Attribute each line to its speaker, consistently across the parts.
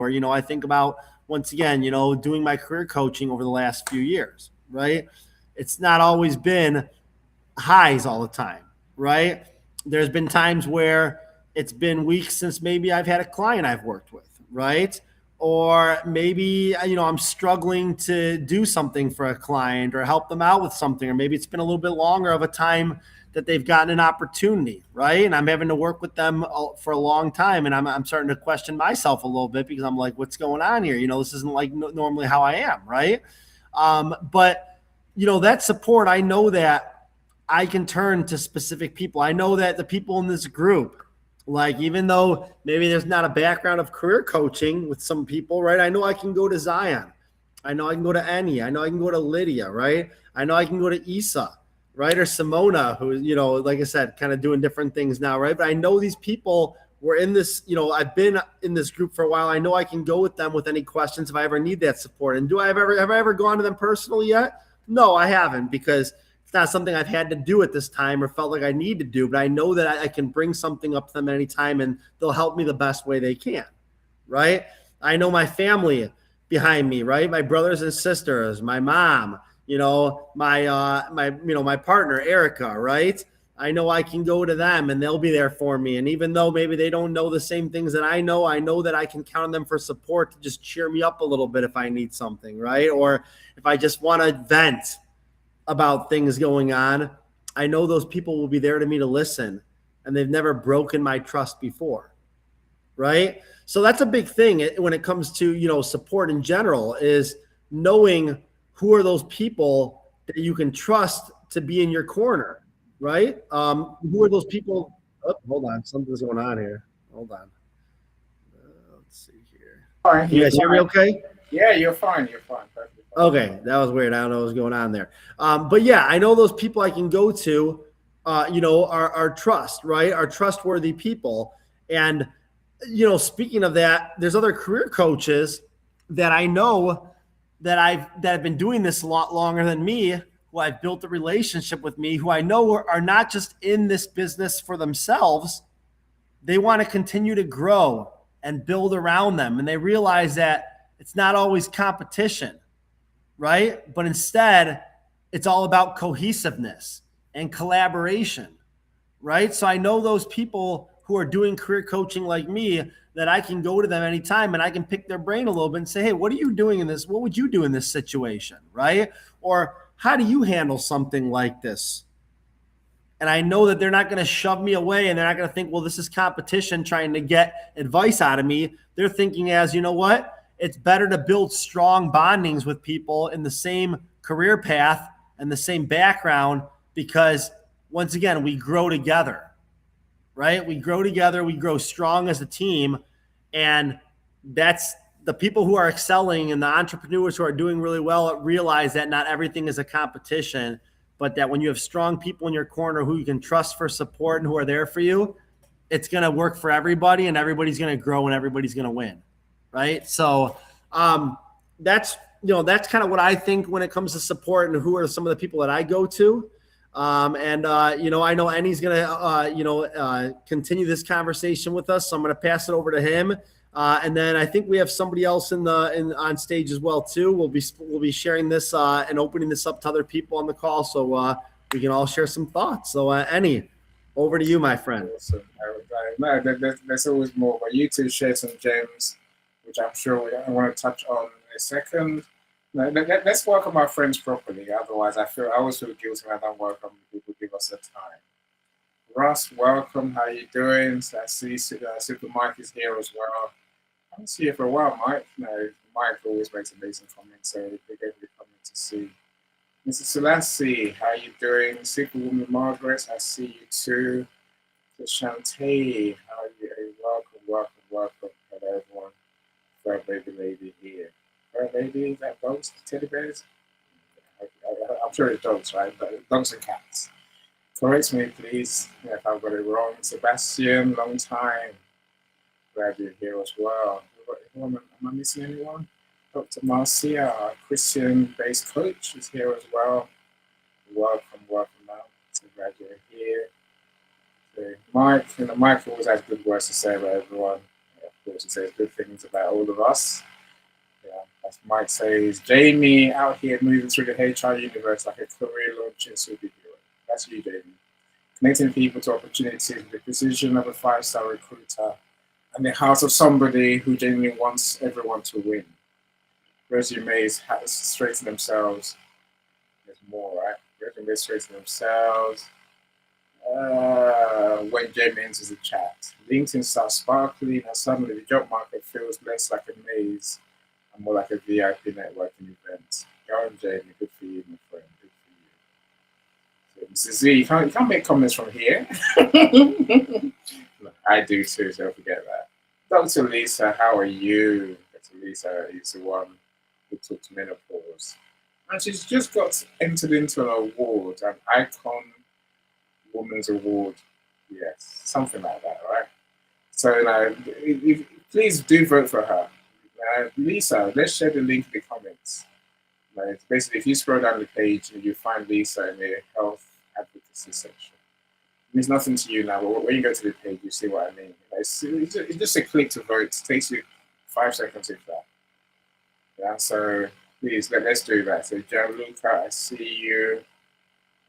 Speaker 1: Or, I think about, once again, doing my career coaching over the last few years, right? It's not always been highs all the time, right? There's been times where it's been weeks since maybe I've had a client I've worked with, right? Or maybe, I'm struggling to do something for a client or help them out with something, or maybe it's been a little bit longer of a time that they've gotten an opportunity, right? And I'm having to work with them for a long time, and I'm starting to question myself a little bit, because I'm like, what's going on here? This isn't like normally how I am, right? But that support, I know that I can turn to specific people. I know that the people in this group, like, even though maybe there's not a background of career coaching with some people, right? I know I can go to Zion. I know I can go to Annie. I know I can go to Lydia, right? I know I can go to Isa, right? Or Simona, who, like I said, kind of doing different things now, right? But I know these people were in this, I've been in this group for a while. I know I can go with them with any questions if I ever need that support. And have I ever gone to them personally yet? No, I haven't, because it's not something I've had to do at this time or felt like I need to do, but I know that I can bring something up to them at any time, and they'll help me the best way they can, right? I know my family behind me, right? My brothers and sisters, my mom, my partner, Erica, right? I know I can go to them and they'll be there for me. And even though maybe they don't know the same things that I know that I can count on them for support to just cheer me up a little bit if I need something, right? Or if I just want to vent about things going on, I know those people will be there to me to listen, and they've never broken my trust before, right? So that's a big thing when it comes to, support in general, is knowing who are those people that you can trust to be in your corner, right? Who are those people? Oh, hold on, something's going on here. Hold on. Let's see here.
Speaker 2: All right,
Speaker 1: You guys hear me okay?
Speaker 2: Yeah, you're fine. You're fine. Perfectly fine.
Speaker 1: Okay, that was weird. I don't know what was going on there. But yeah, I know those people I can go to, are trust, right? Are trustworthy people. And, speaking of that, there's other career coaches that I know that have been doing this a lot longer than me, who I've built a relationship with me, who I know are not just in this business for themselves. They want to continue to grow and build around them. And they realize that it's not always competition, right? But instead, it's all about cohesiveness and collaboration, right? So I know those people who are doing career coaching like me, that I can go to them anytime and I can pick their brain a little bit and say, hey, what are you doing in this? What would you do in this situation, right? Or how do you handle something like this? And I know that they're not going to shove me away, and they're not going to think, well, this is competition trying to get advice out of me. They're thinking as, you know what? It's better to build strong bondings with people in the same career path and the same background, because once again, we grow together, right? We grow together, we grow strong as a team. And that's the people who are excelling and the entrepreneurs who are doing really well realize that not everything is a competition, but that when you have strong people in your corner who you can trust for support and who are there for you, it's going to work for everybody, and everybody's going to grow and everybody's going to win. Right. So that's kind of what I think when it comes to support and who are some of the people that I go to. I know Annie's going to, continue this conversation with us. So I'm going to pass it over to him. And then I think we have somebody else on stage as well too. We'll be sharing this and opening this up to other people on the call, so we can all share some thoughts. So Annie, over to you, my friend.
Speaker 2: Awesome. There's always more, but you two share some gems, which I'm sure I want to touch on in a second. Let's welcome our friends properly. Otherwise, I always feel guilty when I don't welcome people who give us the time. Russ, welcome. How you doing? So I see Super Mike is here as well. I haven't seen you for a while, Mike. Mike always makes amazing comments, so they're going to be coming to see. Mrs. Selassie, how you doing? Superwoman Margaret, I see you too. So Shantae, how are you? Welcome. Hello, everyone. Fur baby lady here. Fur baby, is that dogs? Teddy bears? I'm sure it's dogs, right? But dogs and cats. Correct me, please, if I've got it wrong. Sebastian, long time. Glad you're here as well. Am I missing anyone? Dr. Marcia, our Christian-based coach, is here as well. Welcome out. So glad you're here. So Mike always has good words to say about everyone. Yeah, of which says good things about all of us. Yeah, as Mike says, Jamie out here moving through the HR universe like a career launching superhero. That's you, Jamie. Connecting people to opportunities with the precision of a five-star recruiter and the heart of somebody who genuinely wants everyone to win. Resumes straighten themselves. There's more, right? Resumes straighten themselves. When Jamie enters the chat, LinkedIn starts sparkling, and suddenly the job market feels less like a maze and more like a VIP networking event. Go on, Jamie. Good for you, my friend. Good for you. So, Mrs. Z, you can't make comments from here. I do too, so don't forget that. Dr. Lisa, how are you? Dr. Lisa is the one who took menopause. And she's just got entered into an award, an Icon Woman's Award. Yes, something like that, right? So please do vote for her. Lisa, let's share the link in the comments. Basically, if you scroll down the page, you find Lisa in the health advocacy section. It means nothing to you now, but when you go to the page, you see what I mean. It's just a click to vote. It takes you 5 seconds if that. Yeah, so please let's do that. So Gianluca, I see you.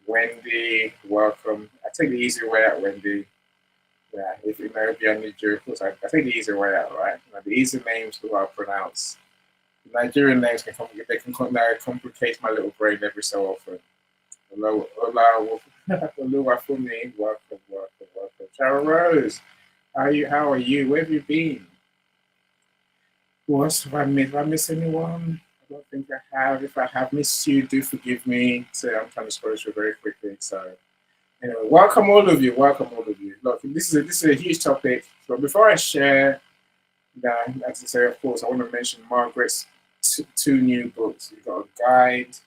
Speaker 2: Wendy, welcome. I take the easy way out, Wendy. Yeah, if you know beyond Nigeria, of course, I take the easy way out, right? Now, the easy names who are pronounced. Nigerian names can complicate my little brain every so often. Hello, hola, Oluwafumi, welcome, welcome, welcome. Sharon Rose, how are you? Where have you been? Who else have I missed? Have I missed anyone? I don't think I have. If I have missed you, do forgive me. So I'm trying to scroll through very quickly. So anyway, welcome all of you. Welcome all of you. Look, this is a huge topic. So before I share that, as I say, of course, I want to mention Margaret's two new books. You've got a guide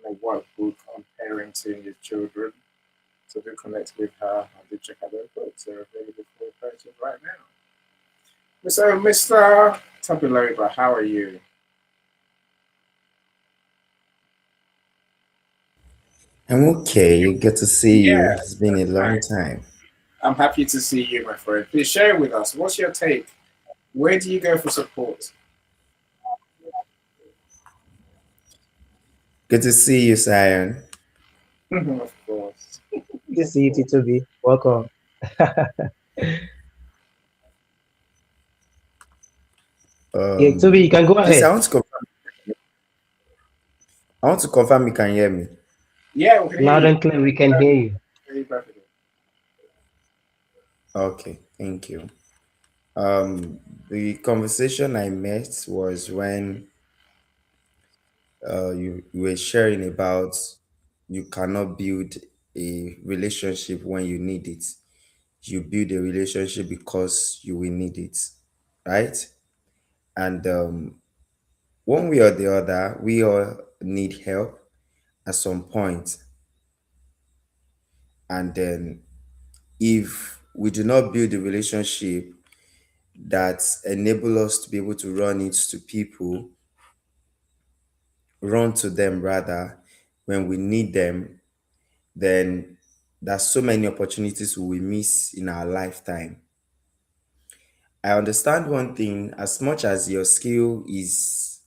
Speaker 2: and a workbook on parenting your children. So do connect with her and do check out those books. They're available for purchase right now. So, Mr. Tabilova, how are you?
Speaker 3: I'm okay. Good to see you.
Speaker 2: Yeah,
Speaker 3: It's been a
Speaker 2: that's
Speaker 3: long
Speaker 2: nice.
Speaker 3: time.
Speaker 2: I'm happy to see you, my friend. Please share with us. What's your take? Where do you go for support?
Speaker 3: Good to see you, Sion.
Speaker 2: Of course.
Speaker 4: Good to see you, T2B. Welcome. Yeah, Toby, you can go
Speaker 3: Please,
Speaker 4: ahead.
Speaker 3: I want to confirm you can hear me.
Speaker 2: Yeah, we can hear
Speaker 4: Loud
Speaker 2: you.
Speaker 4: and clear, we can hear you.
Speaker 2: Hear you perfectly.
Speaker 3: Okay, thank you. The conversation I met was when you were sharing about you cannot build a relationship when you need it. You build a relationship because you will need it, right? And one way or the other, we all need help at some point. And then if we do not build a relationship that enable us to be able to run to them rather when we need them, then there's so many opportunities we will miss in our lifetime. I understand one thing, as much as your skill is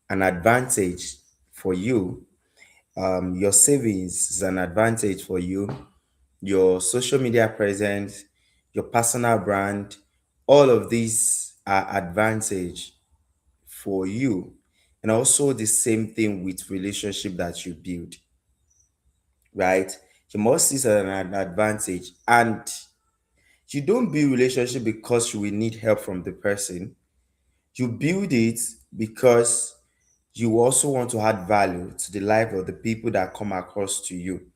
Speaker 3: an advantage for you, your savings is an advantage for you, your social media presence, your personal brand, all of these are advantage for you. And also the same thing with relationship that you build, right? You must see it as an advantage. And you don't build relationship because you will need help from the person. You build it because you also want to add value to the life of the people that come across to you.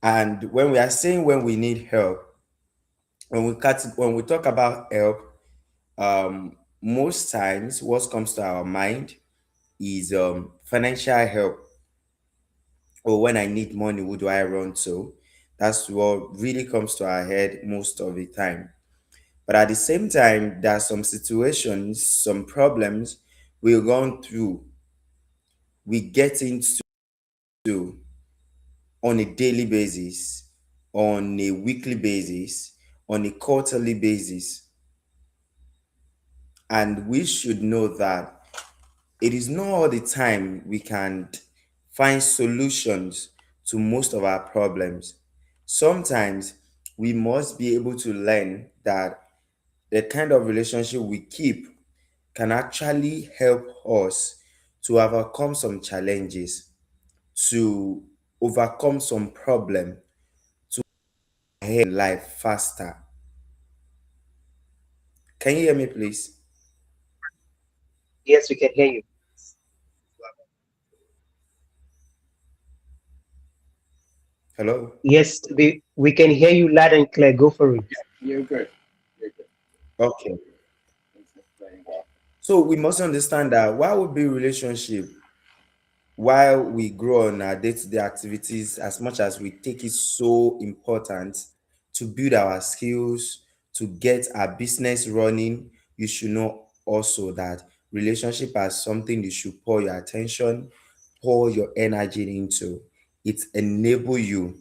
Speaker 3: And when we are saying when we need help, when we talk about help, most times what comes to our mind is financial help, or when I need money, who do I run to? That's what really comes to our head most of the time. But at the same time, there are some situations, some problems we're going through, we get into on a daily basis, on a weekly basis, on a quarterly basis. And we should know that it is not all the time we can find solutions to most of our problems. Sometimes we must be able to learn that the kind of relationship we keep can actually help us to overcome some challenges, to overcome some problem, ahead in life faster. Can you hear me, please?
Speaker 4: Yes, we can hear you.
Speaker 3: Hello?
Speaker 4: Yes, we can hear you loud and clear. Go for it.
Speaker 2: You're good. You're good.
Speaker 3: Okay.
Speaker 2: It's playing well.
Speaker 3: So we must understand that while we build relationship, while we grow on our day-to-day activities, as much as we take it so important to build our skills, to get our business running, you should know also that relationship as something you should pour your attention, pour your energy into. It enable you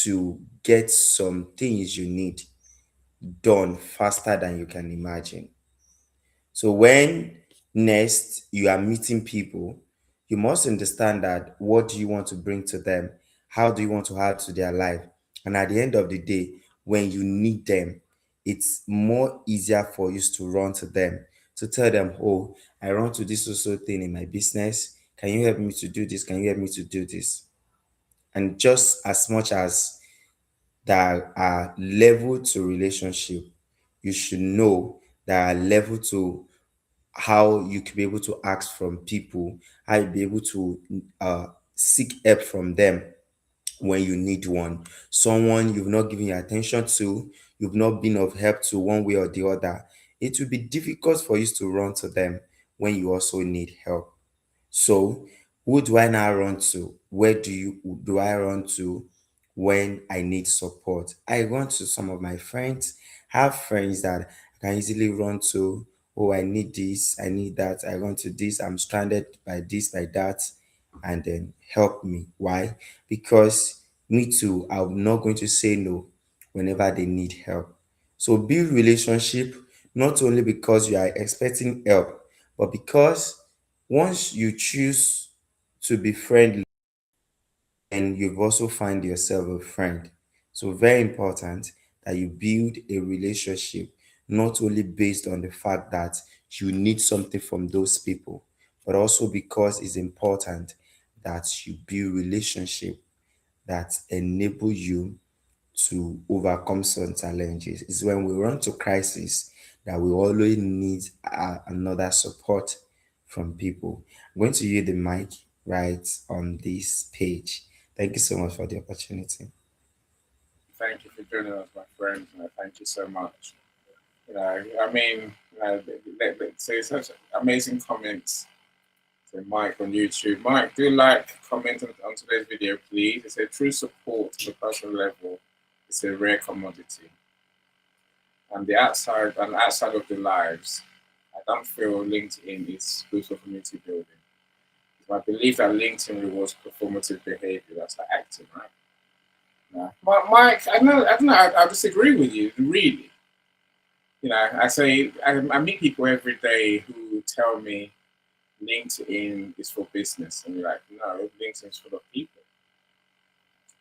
Speaker 3: to get some things you need done faster than you can imagine. So when next you are meeting people, you must understand that what do you want to bring to them? How do you want to add to their life? And at the end of the day, when you need them, it's more easier for you to run to them, to tell them, oh, I run to this also thing in my business. Can you help me to do this? Can you help me to do this? And just as much as there are level to relationship, you should know there are level to how you can be able to ask from people, how you be able to seek help from them when you need one. Someone you've not given your attention to, you've not been of help to one way or the other. It will be difficult for you to run to them when you also need help. So, who do I now run to? Where do I run to when I need support? I run to some of my friends. I have friends that I can easily run to. Oh, I need this, I need that. I run to this. I'm stranded by this, by that, and then help me. Why? Because me too, I'm not going to say no whenever they need help. So build relationship not only because you are expecting help, but because once you choose to be friendly, and you've also find yourself a friend. So very important that you build a relationship not only based on the fact that you need something from those people, but also because it's important that you build relationship that enable you to overcome some challenges. It's when we run to crisis that we always need another support from people. I'm going to use the mic right on this page. Thank you so much for the opportunity.
Speaker 2: Thank you for joining us, my friend. Thank you so much. I mean, say such amazing comments to Mike on YouTube. Mike, do like, comment on today's video, please. It's a true support to the personal level. It's a rare commodity. And outside of the lives, I don't feel LinkedIn is good for community building. It's my belief that LinkedIn rewards performative behavior. That's like acting, right? Yeah. Mike, I don't know. I disagree with you, really. I meet people every day who tell me LinkedIn is for business, and you're like, no, LinkedIn is full of people.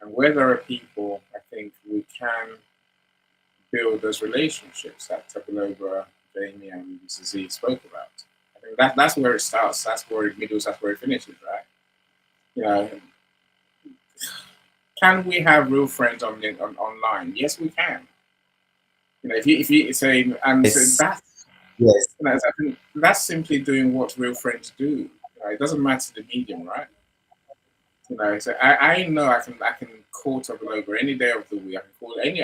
Speaker 2: And where there are people, I think we can build those relationships that Topolova, Jamie, and Mrs. Z spoke about. I think that's where it starts. That's where it middles. That's where it finishes, right? You know, can we have real friends online? Yes, we can. If you say, and so
Speaker 3: Yes,
Speaker 2: that's
Speaker 3: yes,
Speaker 2: I think that's simply doing what real friends do. It doesn't matter the medium, right? So I know I can call Topolova any day of the week. I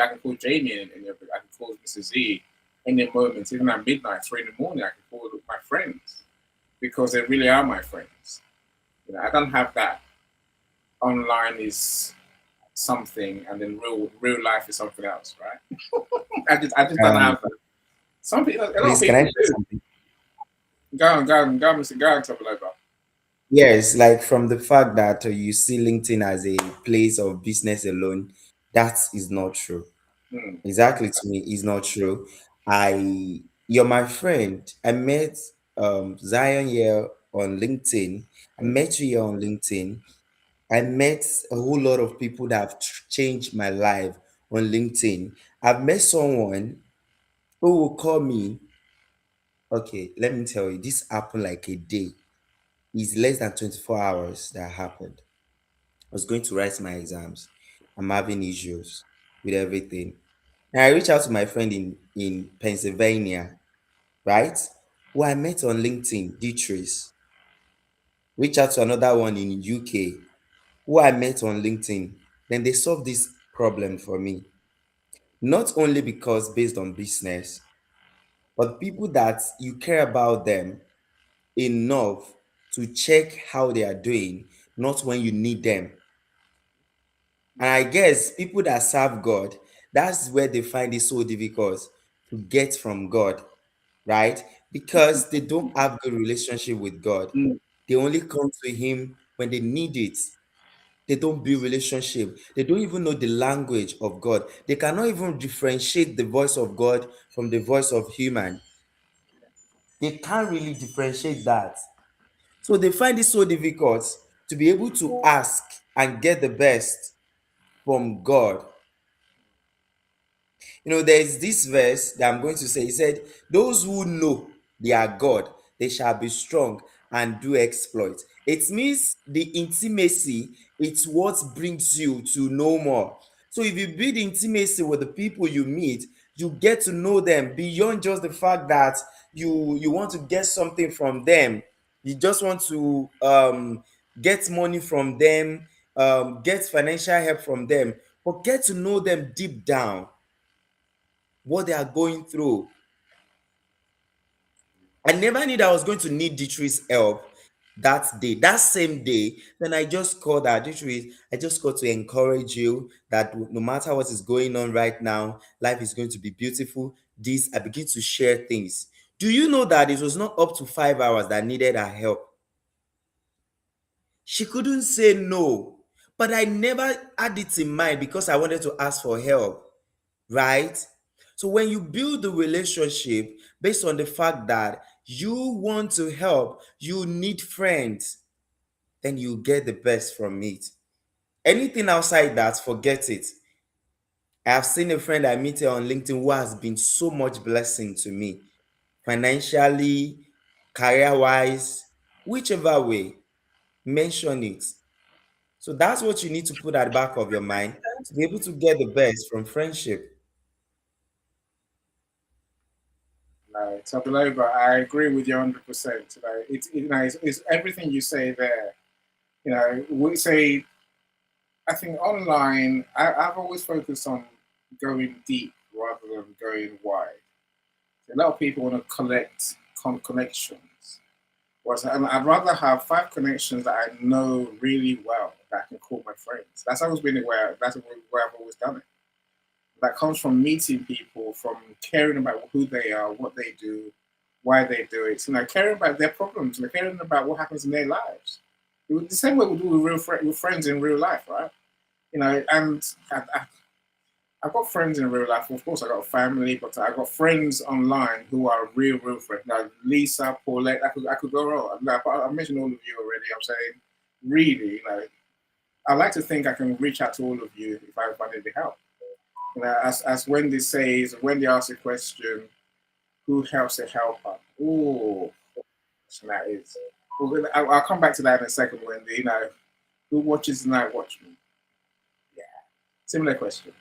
Speaker 2: can call Jamie I can call Mrs. Z any moment, even at midnight, 3 in the morning. I can call my friends because they really are my friends. I don't have that. Online is something, and then real life is something else, right? I just don't
Speaker 3: um
Speaker 2: have that. A lot of
Speaker 3: please, can I
Speaker 2: people
Speaker 3: say
Speaker 2: do.
Speaker 3: something?
Speaker 2: Go on, Topolova.
Speaker 3: Yes, like from the fact that you see LinkedIn as a place of business alone, that is not true.
Speaker 2: Hmm.
Speaker 3: Exactly, to me is not true. I You're my friend. I met Zion here on LinkedIn. I met you here on LinkedIn. I met a whole lot of people that have changed my life on LinkedIn. I've met someone who will call me. Okay, let me tell you, this happened like a day. It's less than 24 hours that happened. I was going to write my exams. I'm having issues with everything. And I reached out to my friend in Pennsylvania, right? Who I met on LinkedIn, Dietrich. Reach out to another one in UK, who I met on LinkedIn. Then they solved this problem for me. Not only because based on business, but people that you care about them enough to check how they are doing, not when you need them. And I guess people that serve God, that's where they find it so difficult to get from God, right? Because they don't have good relationship with God.
Speaker 2: Mm.
Speaker 3: They only come to Him when they need it. They don't build relationship. They don't even know the language of God. They cannot even differentiate the voice of God from the voice of human. They can't really differentiate that. So they find it so difficult to be able to ask and get the best from God. There's this verse that I'm going to say. He said, those who know their God, they shall be strong and do exploits. It means the intimacy, it's what brings you to know more. So if you build intimacy with the people you meet, you get to know them beyond just the fact that you want to get something from them. You just want to get money from them, get financial help from them, but get to know them deep down, what they are going through. I never knew that I was going to need Dietrich's help that day, that same day. Then I just called her, Dietrich, I just got to encourage you that no matter what is going on right now, life is going to be beautiful. This, I begin to share things. Do you know that it was not up to 5 hours that I needed her help? She couldn't say no, but I never had it in mind because I wanted to ask for help, right? So when you build the relationship based on the fact that you want to help, you need friends, then you get the best from it. Anything outside that, forget it. I have seen a friend I meet here on LinkedIn who has been so much blessing to me, financially, career wise, whichever way, mention it. So that's what you need to put at the back of your mind to be able to get the best from friendship.
Speaker 2: No, so Beloba, I agree with you 100%. It's everything you say there. We say, I think online, I've always focused on going deep rather than going wide. A lot of people want to collect connections. Whereas I'd rather have 5 connections that I know really well that I can call my friends. That's always been that's where I've always done it. That comes from meeting people, from caring about who they are, what they do, why they do it. Caring about their problems, caring about what happens in their lives. The same way we do with with friends in real life, right? And I've got friends in real life. Of course, I got a family, but I got friends online who are real friends. Now, Lisa, Paulette, I could go wrong. I mentioned all of you already. I'm saying, really, I like to think I can reach out to all of you if I need the help. As Wendy says, Wendy asks a question, who helps the helper? Oh, that is. I'll come back to that in a second, Wendy. Who watches the night watchman? Yeah, similar question.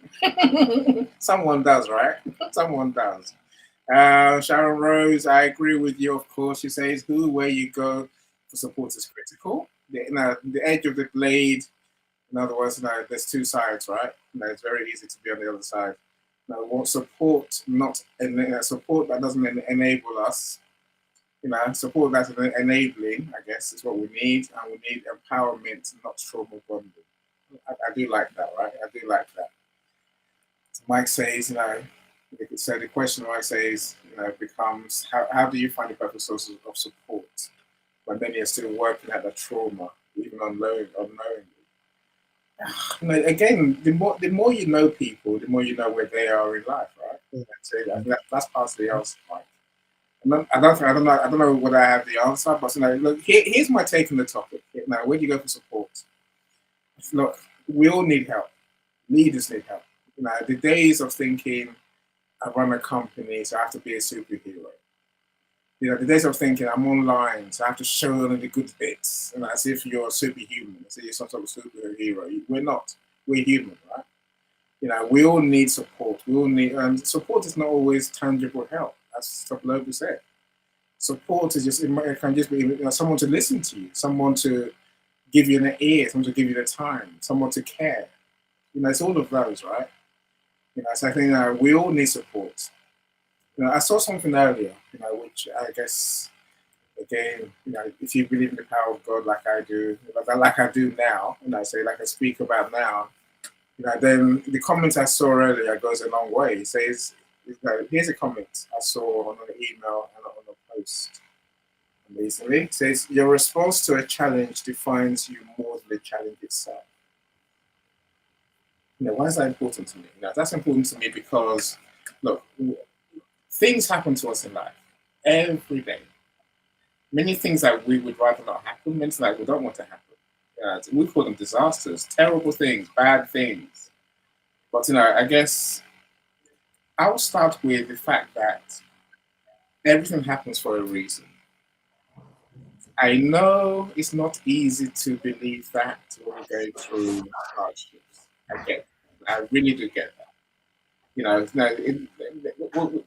Speaker 2: Someone does, right? Someone does. Sharon Rose, I agree with you, of course. She says, where you go for support is critical. The edge of the blade, in other words, there's two sides, right? It's very easy to be on the other side. What support, not support that doesn't enable us. Support that's enabling, I guess, is what we need, and we need empowerment, not trauma bonding. I do like that, right? I do like that. So Mike says, so the question Mike says, becomes how do you find the perfect sources of support when then you're still working at the trauma, even unknowingly? Again, the more you know people, the more you know where they are in life, right? So I think that's part of the answer, Mike. I don't know whether I have the answer, but look, here's my take on the topic. Now, where do you go for support? Look, we all need help. Leaders need help. The days of thinking I run a company, so I have to be a superhero. The days of thinking I'm online, so I have to show only the good bits, and as if you're a superhuman, as if you're some sort of superhero. We're not. We're human, right? We all need support. We all need, and support is not always tangible help, as Stoplover said. Support is just, it can just be someone to listen to you, someone to give you an ear, someone to give you the time, someone to care. It's all of those, right? So I think we all need support. I saw something earlier, which I guess, again, if you believe in the power of God like I do, like I do now, say like I speak about now, then the comment I saw earlier goes a long way. It says, here's a comment I saw on an email and on a post recently. It says, your response to a challenge defines you more than the challenge itself. Why is that important to me? That's important to me because, look, things happen to us in life every day. Many things that we would rather not happen, many things that we don't want to happen. We call them disasters, terrible things, bad things. But I guess I'll start with the fact that everything happens for a reason. I know it's not easy to believe that when you're going through hardships. I get that. I really do get that.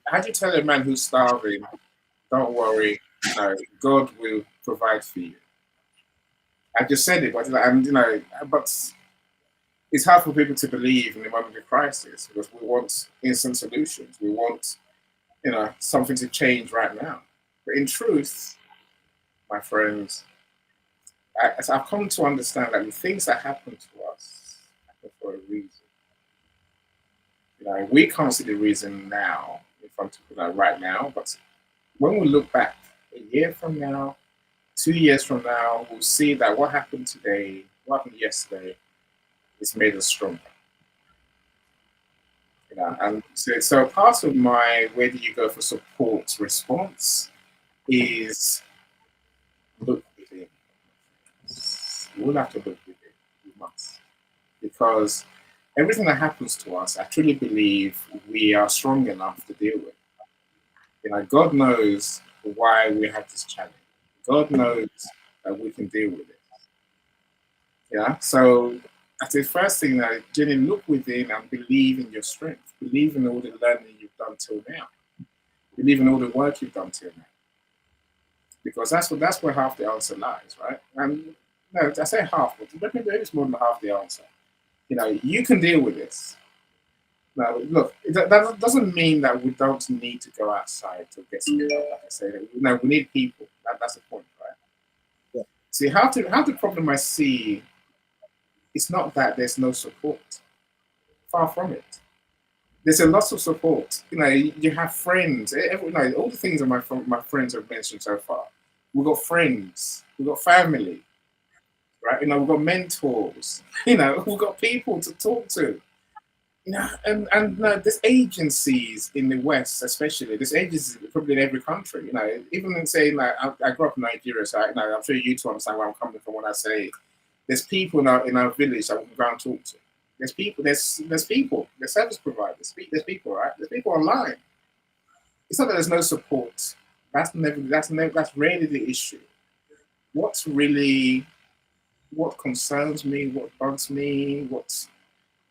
Speaker 2: How do you tell a man who's starving, don't worry, God will provide for you? I just said it, but it's hard for people to believe in the moment of crisis because we want instant solutions. We want, something to change right now. But in truth, my friends, I've come to understand that the things that happen to us happen for a reason. We can't see the reason now in front of right now, but when we look back a year from now, 2 years from now, we'll see that what happened today, what happened yesterday, is made us stronger. And so part of my where do you go for support response is look within. We'll have to look within. We must. Because everything that happens to us, I truly believe we are strong enough to deal with. God knows why we have this challenge. God knows that we can deal with it. So that's the first thing that Jenny, look within and believe in your strength. Believe in all the learning you've done till now. Believe in all the work you've done till now. Because that's where half the answer lies, right? And no, I say half, but maybe it's more than half the answer. You can deal with this. Now, look, that doesn't mean that we don't need to go outside to get some help. Like I say, we need people. That's the point, right?
Speaker 1: Yeah.
Speaker 2: See, how the problem I see, it's not that there's no support. Far from it. There's a lot of support. You have friends. All the things that my friends have mentioned so far. We've got friends. We've got family. Right? We've got mentors. We've got people to talk to. And there's agencies in the West, especially. There's agencies probably in every country. Even in saying I grew up in Nigeria, so I'm sure you two understand where I'm coming from when I say there's people in our village that we can go and talk to. There's people. There's people. There's service providers. There's people, right? There's people online. It's not that there's no support. That's rarely the issue. What concerns me, what bugs me, what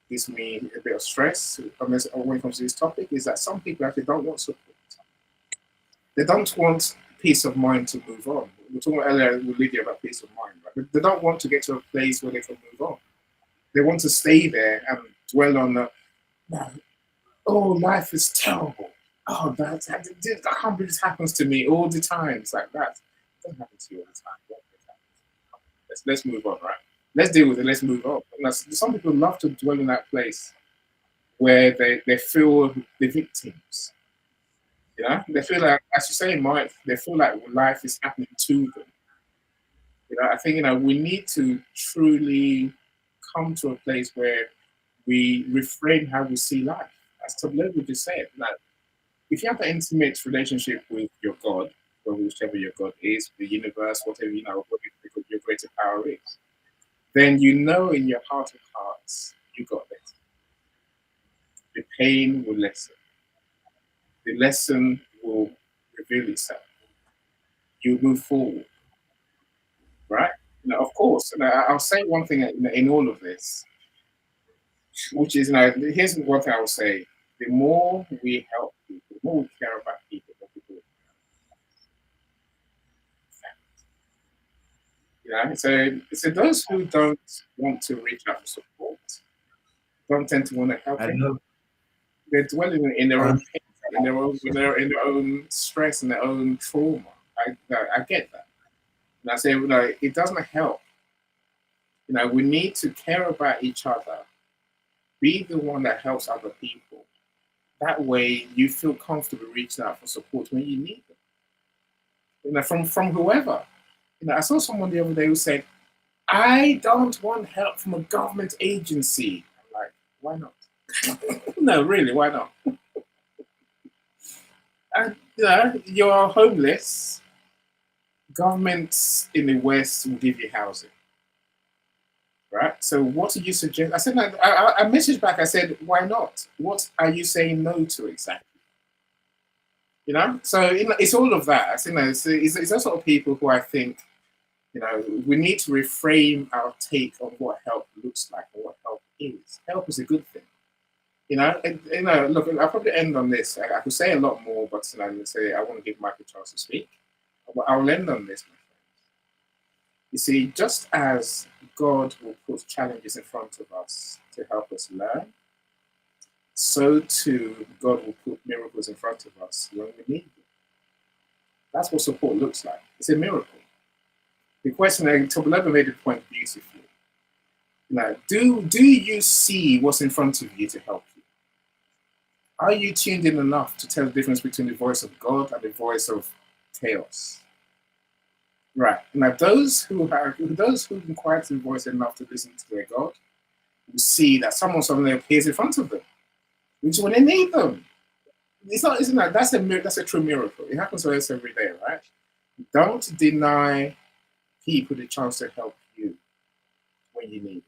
Speaker 2: gives me a bit of stress when it comes to this topic is that some people actually don't want support. They don't want peace of mind to move on. We were talking earlier with Lydia about peace of mind, right? They don't want to get to a place where they can move on. They want to stay there and dwell on life is terrible. I can't believe this happens to me all the time. It's like that. It doesn't happen to you all the time. Let's move on, right? Let's deal with it. Let's move on. Some people love to dwell in that place where they feel the victims. They feel like, as you say, Mike, they feel like life is happening to them. I think we need to truly come to a place where we reframe how we see life. As Tableau just said, if you have an intimate relationship with your God, or whichever your God is, the universe, whatever what your greater power is, then you know in your heart of hearts you got this. The pain will lessen. The lesson will reveal itself. You move forward, right? Of course, I'll say one thing in all of this, which is, here's one thing I will say: the more we help people, the more we care about people, the more people, so those who don't want to reach out for support don't tend to want to help
Speaker 3: I
Speaker 2: anyone.
Speaker 3: love.
Speaker 2: They're dwelling in their own
Speaker 3: Um,
Speaker 2: pain, in their own stress and their own trauma. I get that, and I say, it doesn't help. We need to care about each other. Be the one that helps other people. That way, you feel comfortable reaching out for support when you need them. From whoever. I saw someone the other day who said, "I don't want help from a government agency." I'm like, why not? No, really, why not? And you're homeless. Governments in the West will give you housing, right? So what do you suggest? I said, I messaged back. I said, why not? What are you saying no to exactly? So it's all of that. It's those sort of people who I think we need to reframe our take on what help looks like and what help is. Help is a good thing. Look, I'll probably end on this. I could say a lot more, but say I want to give Mike a chance to speak. But I'll end on this, my friends. You see, just as God will put challenges in front of us to help us learn, so too God will put miracles in front of us when we need them. That's what support looks like. It's a miracle. The question, Toboleva made the point beautifully. Do you see what's in front of you to help you? Are you tuned in enough to tell the difference between the voice of God and the voice of chaos? Right. Now, those who can quiet their voice enough to listen to their God will see that someone suddenly appears in front of them, which is when they need them. It's not, isn't that? That's a true miracle. It happens to us every day, right? Don't deny people the chance to help you when you need it.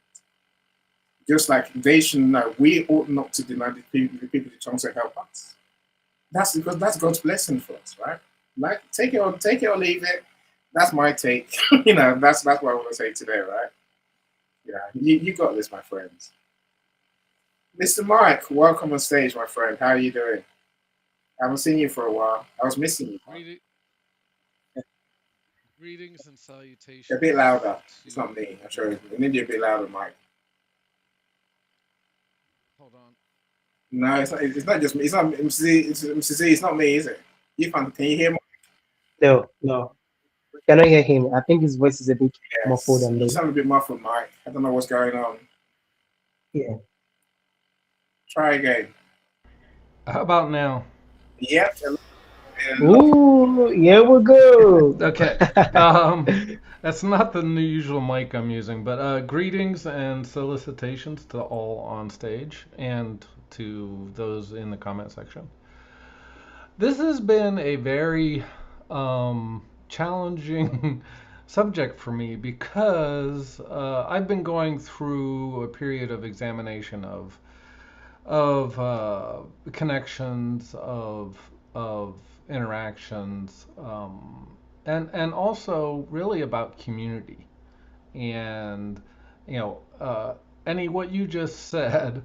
Speaker 2: Just like they should know, we ought not to deny the people the chance to help us. That's because that's God's blessing for us, right? Like take it or leave it. That's my take. That's what I want to say today, right? You got this, my friends. Mr. Mike, welcome on stage, my friend. How are you doing? I haven't seen you for a while. I was missing you.
Speaker 5: Greeting, greetings and
Speaker 2: A bit
Speaker 5: salutations
Speaker 2: louder. It's
Speaker 5: to
Speaker 2: not me. I'm sure.
Speaker 5: the.
Speaker 2: We need you a bit louder, Mike.
Speaker 5: Hold on.
Speaker 2: No, it's not. It's not just me. It's not MC. It's MC Z. It's not me, is it? Can you hear me?
Speaker 4: No, no, cannot hear him. I think his voice is a bit muffled
Speaker 2: Yes.
Speaker 4: and
Speaker 2: You
Speaker 4: low.
Speaker 2: sound a bit muffled, Mike. I don't know what's going on.
Speaker 4: Yeah.
Speaker 2: Try again.
Speaker 5: How about now?
Speaker 2: Yep. A lot.
Speaker 4: Ooh, here we go.
Speaker 5: Okay. Um, that's not the usual mic I'm using, but greetings and solicitations to all on stage and to those in the comment section. This has been a very challenging subject for me because I've been going through a period of examination of connections, of interactions, and also really about community. And you know, Annie, what you just said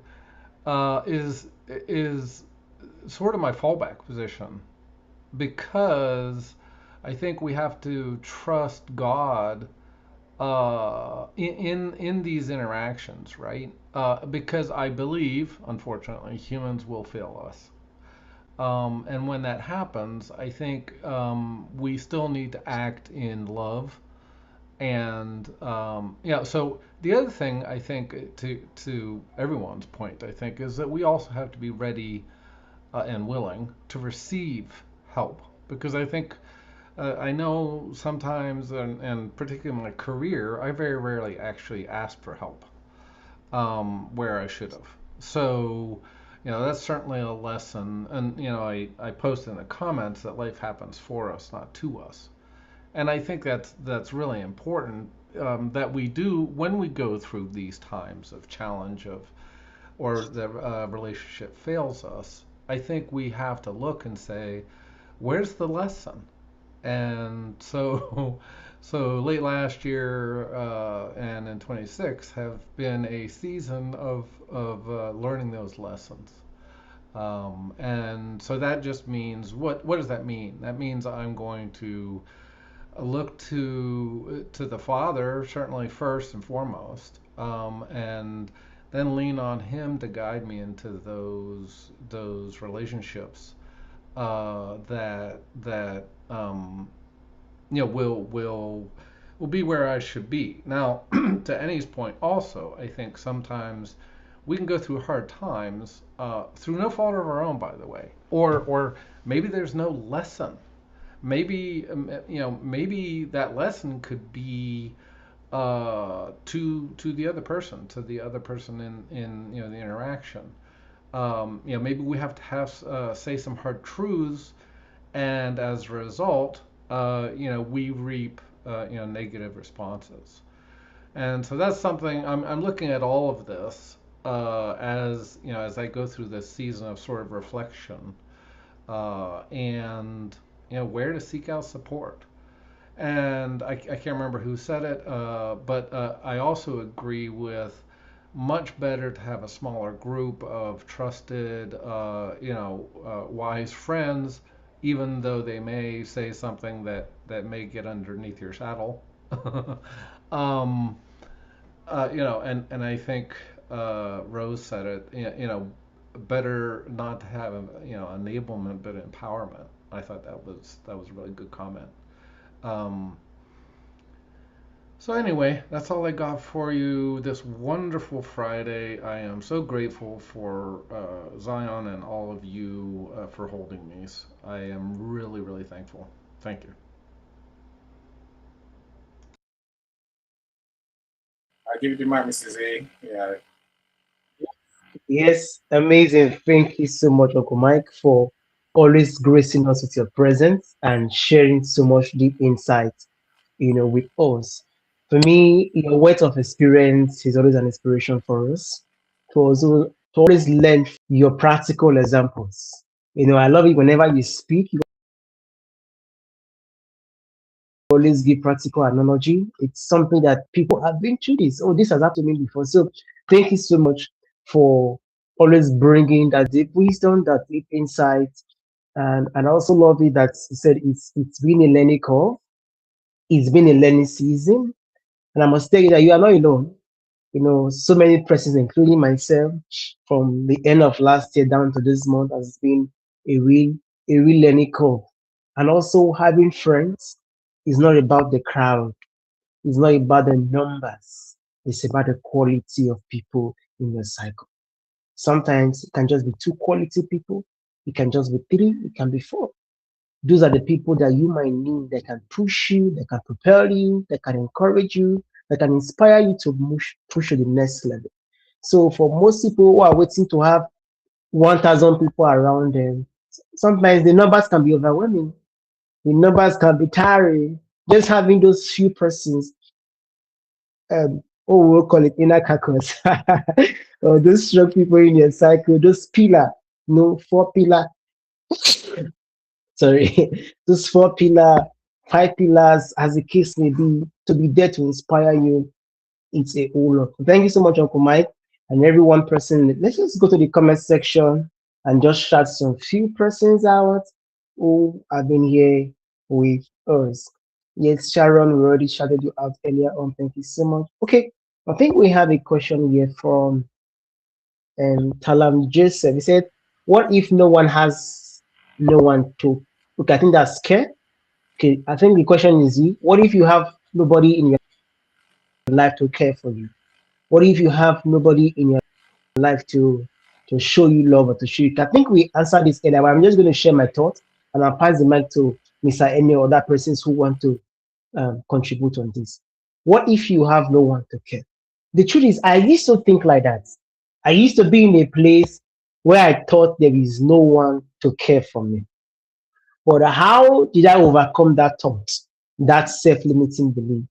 Speaker 5: is sort of my fallback position because I think we have to trust God in these interactions, right? Because I believe, unfortunately, humans will fail us. And when that happens, I think we still need to act in love. And so the other thing I think to everyone's point, I think, is that we also have to be ready and willing to receive help because I think I know sometimes, and particularly in my career, I very rarely actually ask for help where I should have. So, That's certainly a lesson. And, I posted in the comments that life happens for us, not to us. And I think that's really important, that we do when we go through these times of challenge or the relationship fails us. I think we have to look and say, where's the lesson? And so, so late last year and in 26 have been a season of learning those lessons. And so that just means, what does that mean? That means I'm going to look to the Father, certainly first and foremost, and then lean on Him to guide me into those relationships that will be where I should be. Now, to Annie's point, also, I think sometimes we can go through hard times through no fault of our own, by the way, or maybe there's no lesson. Maybe maybe that lesson could be to the other person in the interaction. Maybe we have to say some hard truths, and as a result, we reap negative responses. And so that's something I'm looking at all of this as I go through this season of sort of reflection, and where to seek out support. And I can't remember who said it, but I also agree with much better to have a smaller group of trusted, wise friends, even though they may say something that may get underneath your saddle. um, and I think Rose said it. Better not to have enablement, but empowerment. I thought that was a really good comment. Um, so anyway, that's all I got for you this wonderful Friday. I am so grateful for Zion and all of you for holding these. I am really, really thankful. Thank you.
Speaker 2: I give you the mic, Mrs. A. Yeah,
Speaker 4: Yes, amazing. Thank you so much, Uncle Mike, for always gracing us with your presence and sharing so much deep insight, with us. For me, your words of experience is always an inspiration for us to always learn your practical examples. I love it whenever you speak, you always give practical analogy. It's something that people have been through this. Oh, this has happened to me before. So thank you so much for always bringing that deep wisdom, that deep insight. And I also love it that you said it's been a learning curve. It's been a learning season. And I must tell you that you are not alone. So many persons, including myself, from the end of last year down to this month, has been a real, a real learning curve. And also having friends is not about the crowd. It's not about the numbers. It's about the quality of people in your cycle. Sometimes it can just be two quality people. It can just be three. It can be four. Those are the people that you might need that can push you, that can propel you, that can encourage you, that can inspire you to push to the next level. So for most people who are waiting to have 1,000 people around them, sometimes the numbers can be overwhelming. The numbers can be tiring. Just having those few persons, we'll call it inner carcass, or those strong people in your cycle, those pillar, no, four pillar, sorry, those four pillar, five pillars, as the case may be, to be there to inspire you. It's a whole lot. Thank you so much, Uncle Mike, and every one person. Let's just go to the comment section and just shout some few persons out who have been here with us. Yes, Sharon, we already shouted you out earlier on. Thank you so much. Okay, I think we have a question here from Talam Joseph. He said, "What if no one has no one to?" Okay, I think that's scare. Okay, I think the question is, what if you have nobody in your life to care for you? What if you have nobody in your life to show you love or to show you? I think we answered this earlier, but I'm just going to share my thoughts and I'll pass the mic to Mr. Any other persons who want to contribute on this. What if you have no one to care? The truth is, I used to think like that. I used to be in a place. where I thought there is no one to care for me. But how did I overcome that thought, that self limiting belief?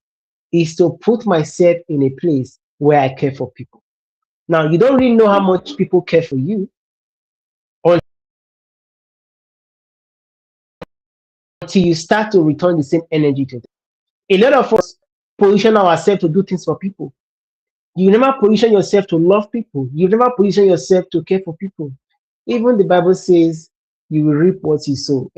Speaker 4: Is to put myself in a place where I care for people. Now, you don't really know how much people care for you until you start to return the same energy to them. A lot of us position ourselves to do things for people. You never position yourself to love people. You never position yourself to care for people. Even the Bible says you will reap what you sow.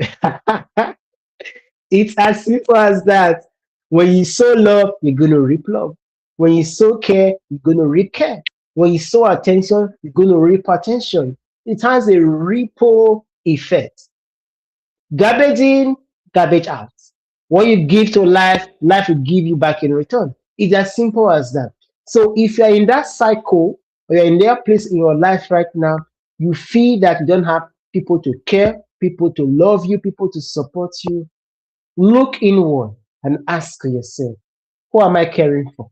Speaker 4: It's as simple as that. When you sow love, you're going to reap love. When you sow care, you're going to reap care. When you sow attention, you're going to reap attention. It has a ripple effect. Garbage in, garbage out. What you give to life, life will give you back in return. It's as simple as that. So if you're in that cycle, or you're in that place in your life right now, you feel that you don't have people to care, people to love you, people to support you, look inward and ask yourself, who am I caring for?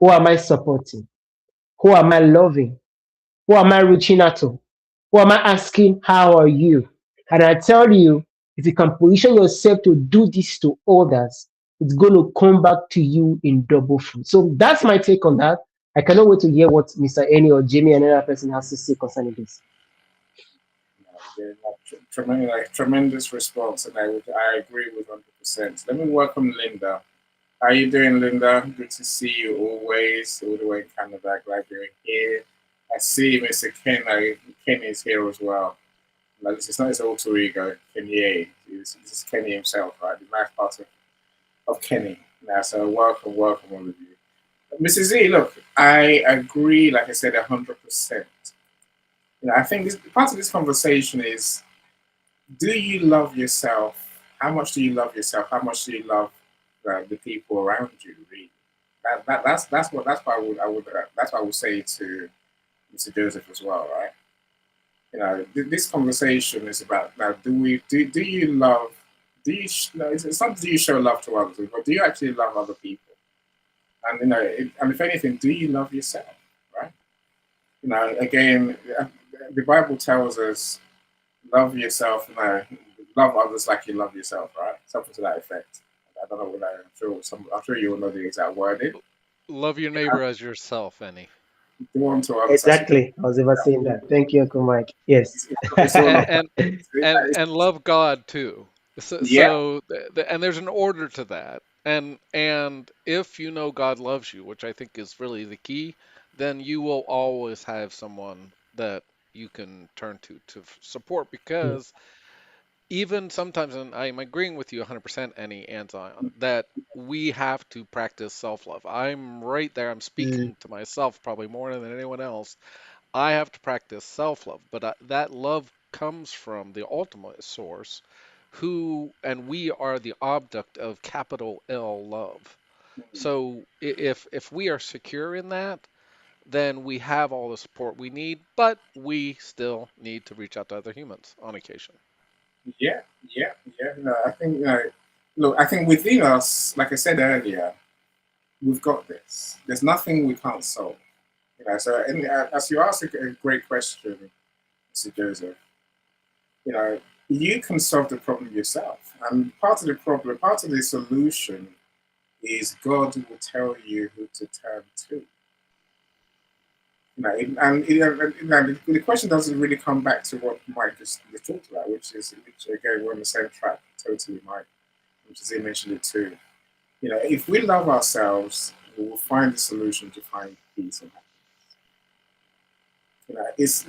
Speaker 4: Who am I supporting? Who am I loving? Who am I reaching out to? Who am I asking, how are you? And I tell you, if you can position yourself to do this to others, it's going to come back to you in double fruit. So that's my take on that. I cannot wait to hear what Mr. Annie or Jamie and another person has to say concerning this.
Speaker 2: Yeah, tremendous response, and I agree with 100%. Let me welcome Linda. How you doing, Linda? Good to see you always, all the way in Canada. Glad you're here. I see Mr. Ken. Ken is here as well. Like, this is not his alter ego, Kenny. This is Kenny himself, right? The nice part of Kenny. Now, so welcome, welcome, all of you. Mrs. Z, look, I agree, like I said, 100%. I think part of this conversation is, do you love yourself? How much do you love yourself? How much do you love the people around you? Really, that's what that's what I would say to Mr. Joseph as well, right? This conversation is about now. Do you love? It's not do you show love to others, but do you actually love other people? And and if anything, do you love yourself? Right? Again, the Bible tells us love yourself, love others like you love yourself, right? Something to that effect. I don't know what I'm sure you will know the exact wording.
Speaker 6: Love your neighbor as yourself, Annie.
Speaker 2: Do unto others as you
Speaker 4: Exactly. I was ever saying that. Thank you, Uncle Mike. Yes.
Speaker 2: it's all
Speaker 6: and
Speaker 2: about
Speaker 6: and and,
Speaker 2: it's,
Speaker 6: and love God too. So,
Speaker 2: yeah,
Speaker 6: and there's an order to that. And if you know God loves you, which I think is really the key, then you will always have someone that you can turn to support,
Speaker 4: Yeah.
Speaker 6: because even sometimes, and I'm agreeing with you 100%, Annie and Zion, that we have to practice self-love. I'm right there. I'm
Speaker 4: Mm,
Speaker 6: speaking to myself probably more than anyone else. I have to practice self love, but that love comes from the ultimate source, who, and we are the object of capital L love. So if we are secure in that, then we have all the support we need, but we still need to reach out to other humans on occasion.
Speaker 2: yeah, yeah. No, I think look, I think within us, like I said earlier, we've got this. There's nothing we can't solve. So and, as you asked a great question, Mr. Joseph, you know, you can solve the problem yourself. And part of the problem, part of the solution is God will tell you who to turn to. The question doesn't really come back to what Mike just talked about, which again, we're on the same track, totally, Mike, which is he mentioned it too. If we love ourselves, we will find the solution to find peace and happiness.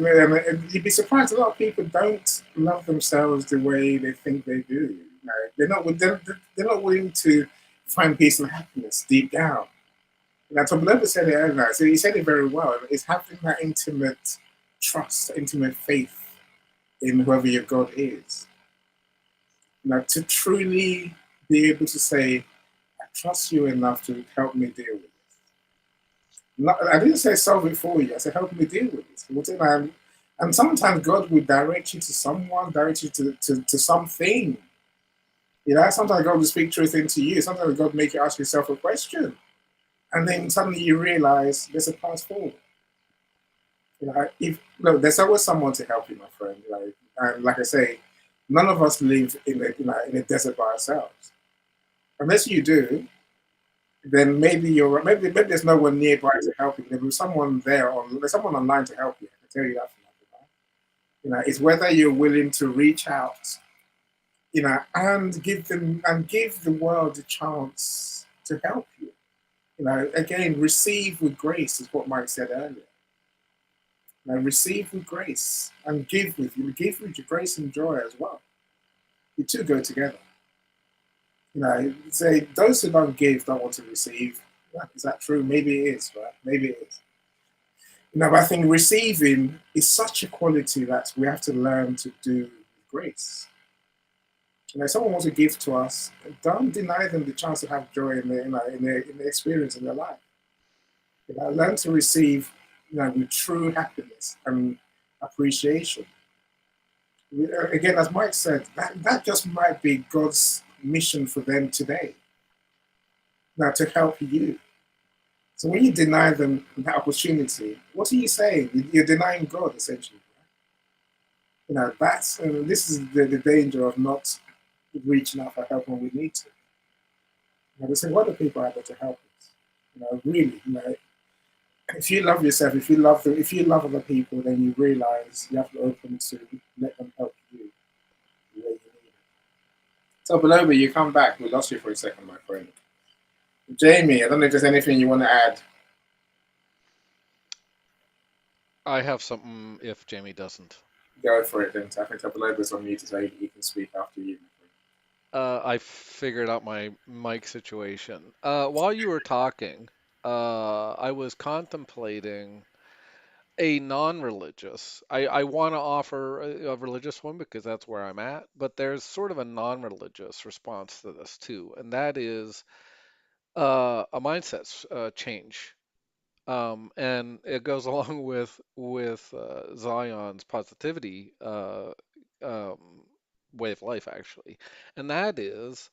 Speaker 2: You'd be surprised. A lot of people don't love themselves the way they think they do. They're not willing to find peace and happiness deep down. Tom Lever said it earlier. So he said it very well. It's having that intimate trust, intimate faith in whoever your God is. To truly be able to say, I trust you enough to help me deal with it. I didn't say solve it for you. I said, help me deal with it. And sometimes God will direct you to someone, direct you to something. Sometimes God will speak truth into you. Sometimes God will make you ask yourself a question. And then suddenly you realize there's a path forward. If no, there's always someone to help you, my friend. And like I say, none of us live in a desert by ourselves. Unless you do, then maybe there's no one nearby to help you. There's someone there's someone online to help you. I can tell you that for nothing. It's whether you're willing to reach out, and give the world a chance to help you. Again, receive with grace is what Mike said earlier. Receive with grace and give with your grace and joy as well. The two go together. Say those who don't give don't want to receive. Yeah, is that true? Maybe it is, right? Maybe it is. But I think receiving is such a quality that we have to learn to do with grace. If someone wants to give to us, don't deny them the chance to have joy in the experience in their life. Learn to receive, with true happiness and appreciation. Again, as Mike said, that just might be God's mission for them today. To help you. So when you deny them that opportunity, what are you saying? You're denying God, essentially. This is the danger of not reaching out for help when we need to. They say, what are people out there to help us? Really, if you love yourself, if you love other people, then you realize you have to open to let them help you the way you need it. So, Beloba, you come back. We lost you for a second, my friend. Jamie, I don't know if there's anything you want to add.
Speaker 6: I have something if Jamie doesn't.
Speaker 2: Go for it then. I think Beloba's on mute, so he can speak after you.
Speaker 6: I figured out my mic situation. While you were talking, I was contemplating a non-religious. I want to offer a religious one because that's where I'm at, but there's sort of a non-religious response to this too, and that is a mindset change. And it goes along with Zion's positivity um, way of life, actually, and that is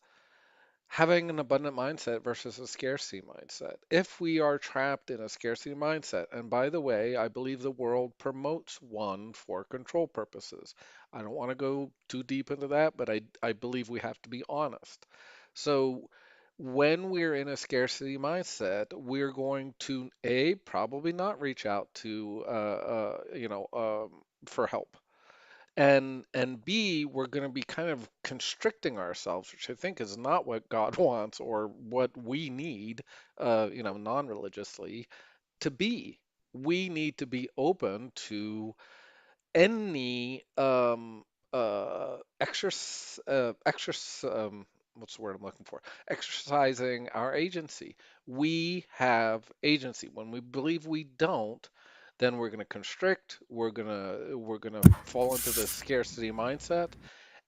Speaker 6: having an abundant mindset versus a scarcity mindset. If we are trapped in a scarcity mindset, and by the way, I believe the world promotes one for control purposes. I don't want to go too deep into that, but I believe we have to be honest. So when we're in a scarcity mindset, we're going to A, probably not reach out to, for help, and B, we're going to be kind of constricting ourselves, which I think is not what God wants or what we need, non-religiously to be. We need to be open to any what's the word I'm looking for? Exercising our agency. We have agency. When we believe we don't, then we're going to constrict. We're going to fall into the scarcity mindset,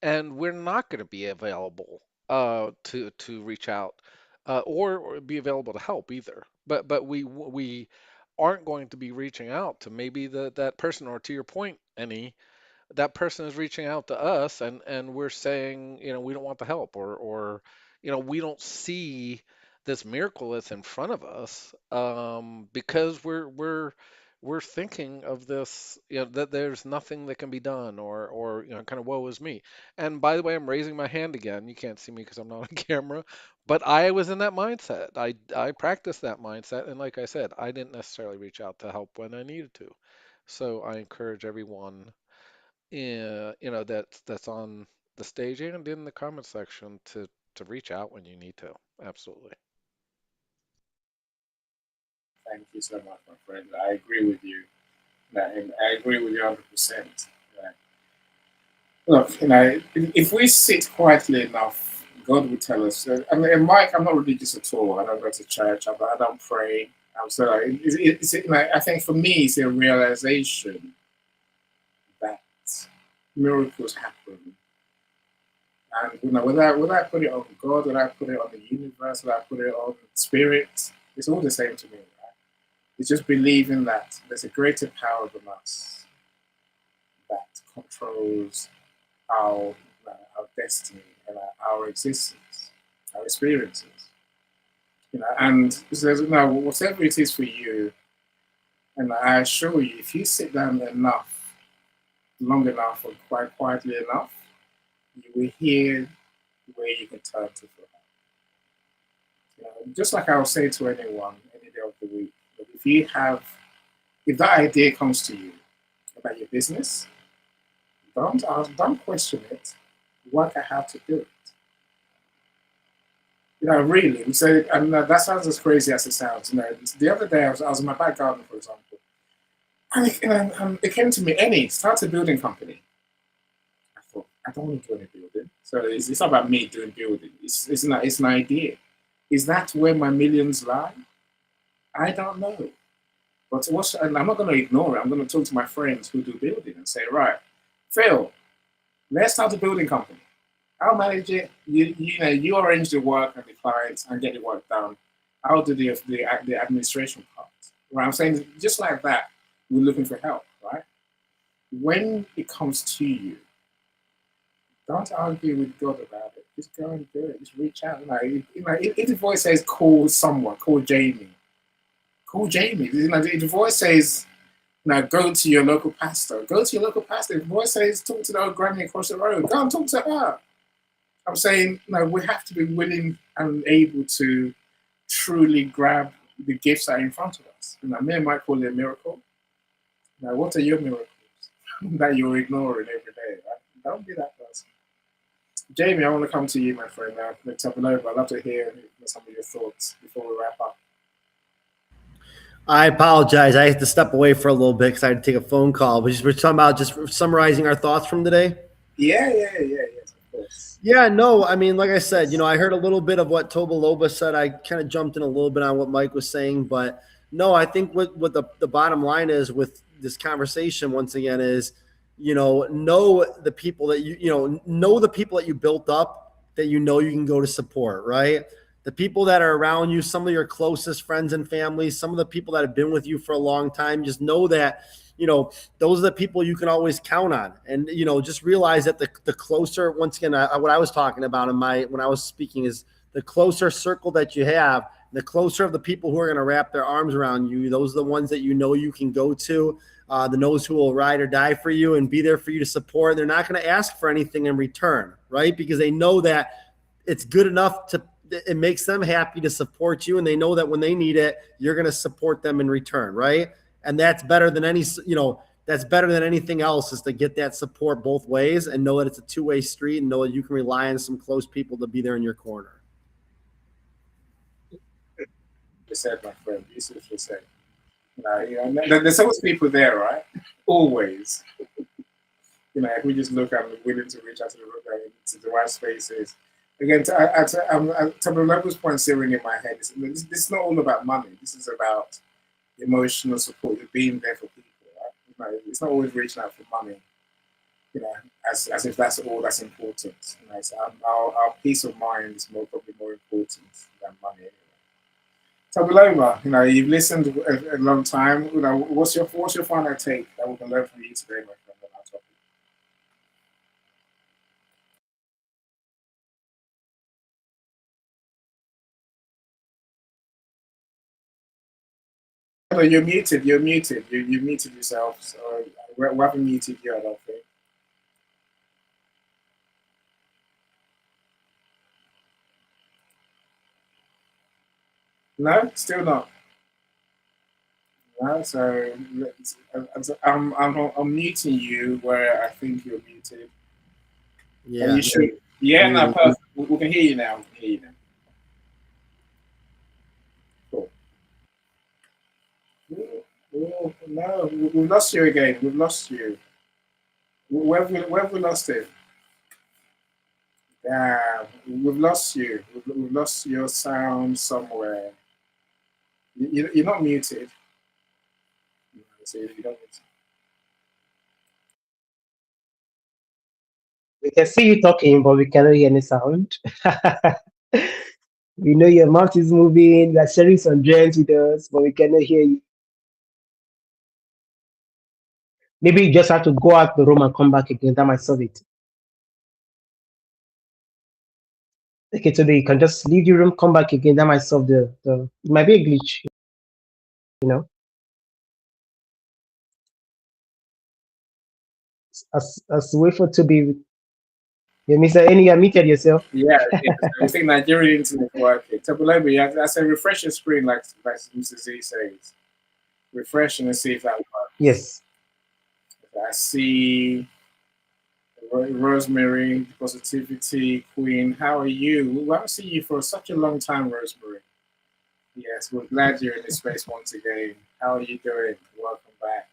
Speaker 6: and we're not going to be available to reach out or be available to help either. But we aren't going to be reaching out to maybe that person, or to your point, any that person is reaching out to us, and we're saying, we don't want the help, or we don't see this miracle that's in front of us, because we're thinking of this, that there's nothing that can be done, or kind of woe is me. And by the way, I'm raising my hand again. You can't see me because I'm not on camera, but I was in that mindset. I practiced that mindset, and like I said, I didn't necessarily reach out to help when I needed to. So I encourage everyone, that's on the stage and in the comment section, to reach out when you need to. Absolutely.
Speaker 2: Thank you so much, my friend. I agree with you. And I agree with you 100%. Look, if we sit quietly enough, God will tell us. Mike, I'm not religious at all. I don't go to church. I don't pray. I'm sorry. I think for me, it's a realization that miracles happen. And whether I put it on God, whether I put it on the universe, whether I put it on spirit, it's all the same to me. Right? It's just believing that there's a greater power than us that controls our destiny and our existence, our experiences. And so, whatever it is for you, And I assure you, if you sit down enough, long enough, or quite quietly enough, you will hear where you can turn to for help. Just like I will say to anyone any day of the week, if you have, if that idea comes to you about your business, don't ask, don't question it. Work out how to do it. Really. So, and that sounds as crazy as it sounds. The other day I was in my back garden, for example, and it came to me, Any, start a building company. I thought, I don't want to do any building. So it's not about me doing building. It's an idea. Is that where my millions lie? I don't know. And I'm not going to ignore it. I'm going to talk to my friends who do building and say, right, Phil, let's start a building company. I'll manage it. You arrange the work and the clients and get the work done. I'll do the administration part. What I'm saying is just like that, we're looking for help, right? When it comes to you, don't argue with God about it. Just go and do it. Just reach out. If the voice says call someone, call Jamie. Call Jamie. If the voice says go to your local pastor. Go to your local pastor. If the voice says talk to the old granny across the road, go and talk to her. I'm saying, we have to be willing and able to truly grab the gifts that are in front of us. Men might call it a miracle. Now, what are your miracles that you're ignoring every day? Right? Don't be that person. Jamie, I want to come to you, my friend. Let's have an over. I'd love to hear some of your thoughts before we wrap up.
Speaker 1: I apologize. I had to step away for a little bit because I had to take a phone call. We're talking about just summarizing our thoughts from today.
Speaker 2: Yes, of course.
Speaker 1: Yeah, no, I mean, like I said, I heard a little bit of what Tobaloba said. I kind of jumped in a little bit on what Mike was saying, but no, I think what the bottom line is with this conversation once again is, know the people that know the people that you built up that you can go to support, right? The people that are around you, some of your closest friends and family, some of the people that have been with you for a long time, just know that, those are the people you can always count on. And, just realize that the closer, once again, what I was talking about when I was speaking is the closer circle that you have, the closer of the people who are going to wrap their arms around you. Those are the ones that you can go to, the knows who will ride or die for you and be there for you to support. They're not going to ask for anything in return, right? Because they know that it's good enough it makes them happy to support you. And they know that when they need it, you're going to support them in return, right? And that's better than that's better than anything else, is to get that support both ways and know that it's a two-way street and know that you can rely on some close people to be there in your corner.
Speaker 2: You said, my friend, beautifully said. There's always people there, right? Always. If we just look, I'm willing to reach out to the right spaces. Again, to the levels point zeroing in my head, this is not all about money. This is about emotional support. You're being there for people, right? It's not always reaching out for money, as if that's all that's important. So our peace of mind is probably more important than money anyway. Tabaloma, you've listened a long time. What's your final take that we can learn from you today, my friend, on our topic? No, you're muted. You're muted. You muted yourself. So we haven't muted you, I don't think. No, still not. No, so I'm muting you where I think you're muted.
Speaker 1: Yeah.
Speaker 2: You should. Yeah, no, perfect. We can hear you now. We can hear you now. Cool. No, we've lost you again. We've lost you. Where have we lost it? Yeah, we've lost you. We've lost your sound somewhere. You're not muted. So you don't.
Speaker 4: We can see you talking, but we cannot hear any sound. We know your mouth is moving, you are sharing some gems with us, but we cannot hear you. Maybe you just have to go out the room and come back again. That might solve it. Okay, so you can just leave the room, come back again. That might solve it might be a glitch, you know. as way for to be. Yeah, Mr. Any, you muted yourself.
Speaker 2: Yeah, yeah. So we think Nigerian internet working. Tabulemi, I say refresh your screen like Mr. Z says. Refresh and see if that works.
Speaker 4: Yes.
Speaker 2: I see Rosemary, Positivity, Queen. How are you? We haven't seen you for such a long time, Rosemary. Yes, we're glad you're in this space once again. How are you doing? Welcome back.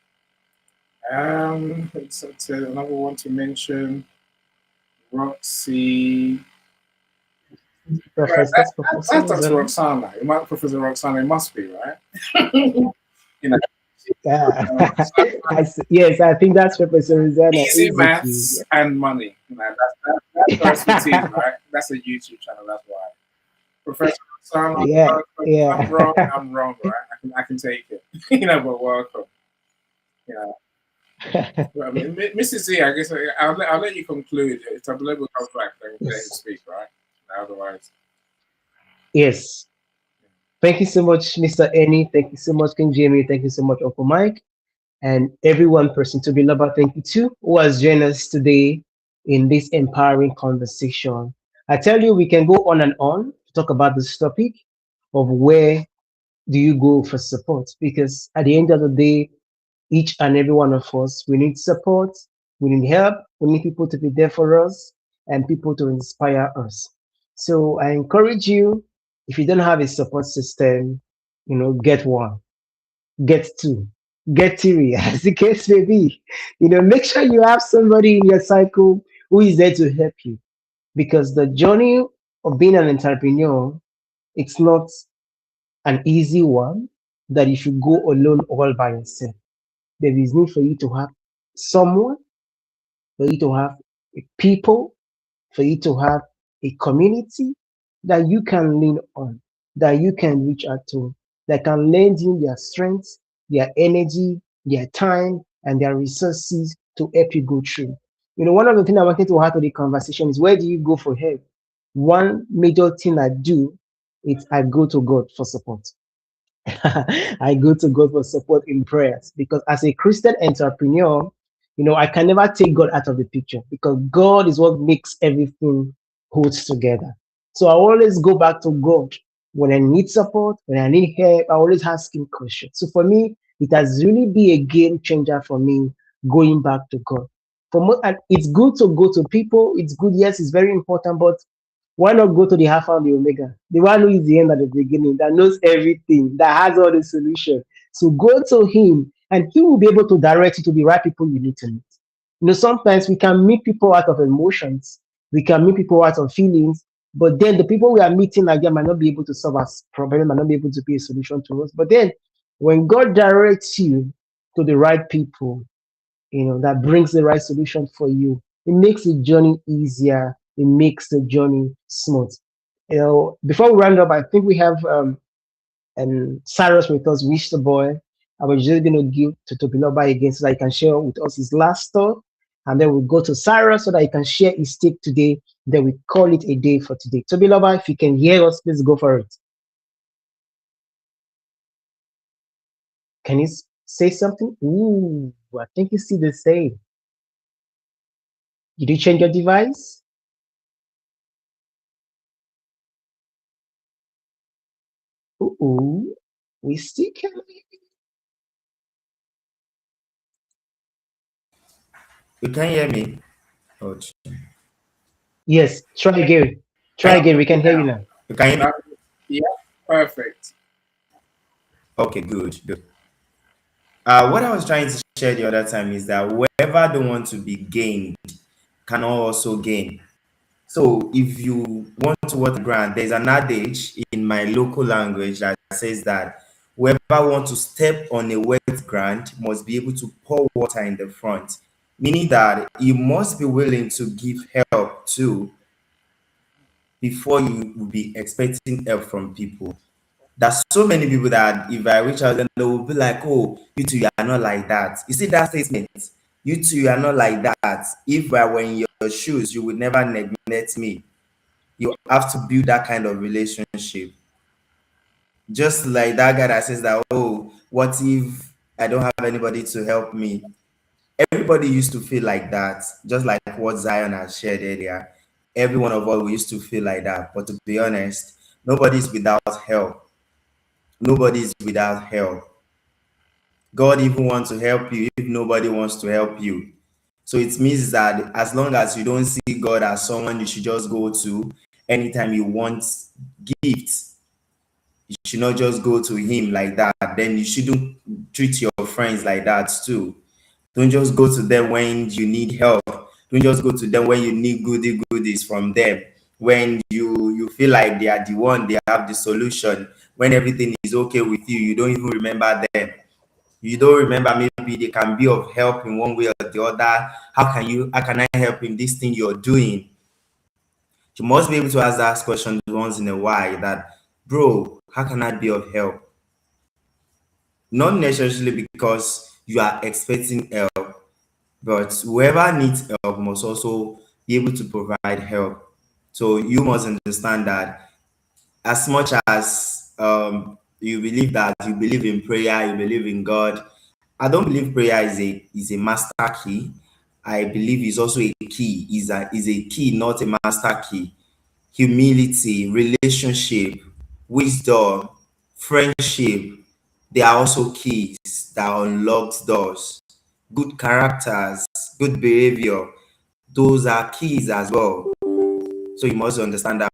Speaker 2: It's another one to mention. Roxy. Right,
Speaker 4: Professor
Speaker 2: that's Dr.
Speaker 4: Rosanna.
Speaker 2: Roxana. It might Professor Roxana. It must be, right? you know,
Speaker 4: Yeah.
Speaker 2: so
Speaker 4: Yes, I think that's Professor Rosanna.
Speaker 2: easy
Speaker 4: Easy.
Speaker 2: maths and money. That's her expertise, right? That's a YouTube channel. That's why. Professor Roxana,
Speaker 4: Yeah,
Speaker 2: if I'm
Speaker 4: yeah.
Speaker 2: wrong, I'm wrong, right? I can take it. But welcome. Yeah. Well, I mean, Mrs. Z, I guess I'll let you conclude. If Tableau comes back, then let him
Speaker 4: Yes.
Speaker 2: speak, right? Otherwise,
Speaker 4: Yes. Thank you so much, Mr. Annie. Thank you so much, King Jamie. Thank you so much, Uncle Mike. And everyone person to be lover. Thank you too, who has joined us today in this empowering conversation. I tell you, we can go on and on to talk about this topic of where do you go for support? Because at the end of the day, each and every one of us, we need support, we need help, we need people to be there for us and people to inspire us. So I encourage you, if you don't have a support system, get one, get two, get three, as the case may be. Make sure you have somebody in your cycle who is there to help you. Because the journey of being an entrepreneur, it's not an easy one that you should go alone all by yourself. There is need for you to have someone, for you to have people, for you to have a community that you can lean on, that you can reach out to, that can lend you their strength, their energy, their time, and their resources to help you go through. One of the things I wanted to add to the conversation is, where do you go for help? One major thing I do is I go to God for support. I go to God for support in prayers, because as a Christian entrepreneur, I can never take God out of the picture, because God is what makes everything holds together. So I always go back to God when I need support, when I need help. I always ask Him questions. So for me, it has really been a game changer for me going back to God. And it's good to go to people. It's good, yes, it's very important, but why not go to the Alpha and the Omega, the one who is the end at the beginning, that knows everything, that has all the solution? So go to him, and he will be able to direct you to the right people you need to meet. Sometimes we can meet people out of emotions, we can meet people out of feelings, but then the people we are meeting again might not be able to solve our problem, might not be able to be a solution to us. But then when God directs you to the right people, that brings the right solution for you, it makes the journey easier, it makes the journey smooth. Before we round up, I think we have Cyrus with us, Wish the Boy. I was just going to give to Tobiloba again so that he can share with us his last thought, and then we'll go to Cyrus so that he can share his take today. Then we call it a day for today. Tobiloba, if you can hear us, please go for it. Can you say something? Ooh, I think you see the same. Did you change your device? Ooh, we still can.
Speaker 3: You can hear me? Oh,
Speaker 4: Yes, try again.
Speaker 3: can
Speaker 4: Try again. We can hear you
Speaker 2: now,
Speaker 4: now.
Speaker 3: you can hear me?
Speaker 2: that, yeah, perfect.
Speaker 3: Okay, good, good. What I was trying to share the other time is that wherever don't want to be gained can also gain. So if you want to water ground, there's an adage in my local language that says that whoever wants to step on a wet ground must be able to pour water in the front, meaning that you must be willing to give help too before you will be expecting help from people. There's so many people that if I reach out, then they will be like, "Oh, you two, you are not like that." You see that statement? You two, you are not like that. If I were in your shoes, you would never neglect me. You have to build that kind of relationship. Just like that guy that says that, "Oh, what if I don't have anybody to help me?" Everybody used to feel like that, just like what Zion has shared earlier. Every one of us we used to feel like that. But to be honest, nobody's without help. Nobody's without help. God even wants to help you if nobody wants to help you. So it means that as long as you don't see God as someone you should just go to anytime you want gifts, you should not just go to him like that. Then you shouldn't treat your friends like that too. Don't just go to them when you need help. Don't just go to them when you need goodies from them. When you feel like they are the one, they have the solution. When everything is okay with you, you don't even remember them. You don't remember maybe they can be of help in one way or the other. How can I help in this thing you're doing? You must be able to ask that question once in a while that, bro, how can I be of help? Not necessarily because you are expecting help, but whoever needs help must also be able to provide help. So you must understand that as much as you believe that you believe in prayer, you believe in God, I don't believe prayer is a master key. I believe it's also a key, is a key, not a master key. Humility, relationship, wisdom, friendship, they are also keys that unlocks doors. Good characters, good behavior, those are keys as well. So you must understand that.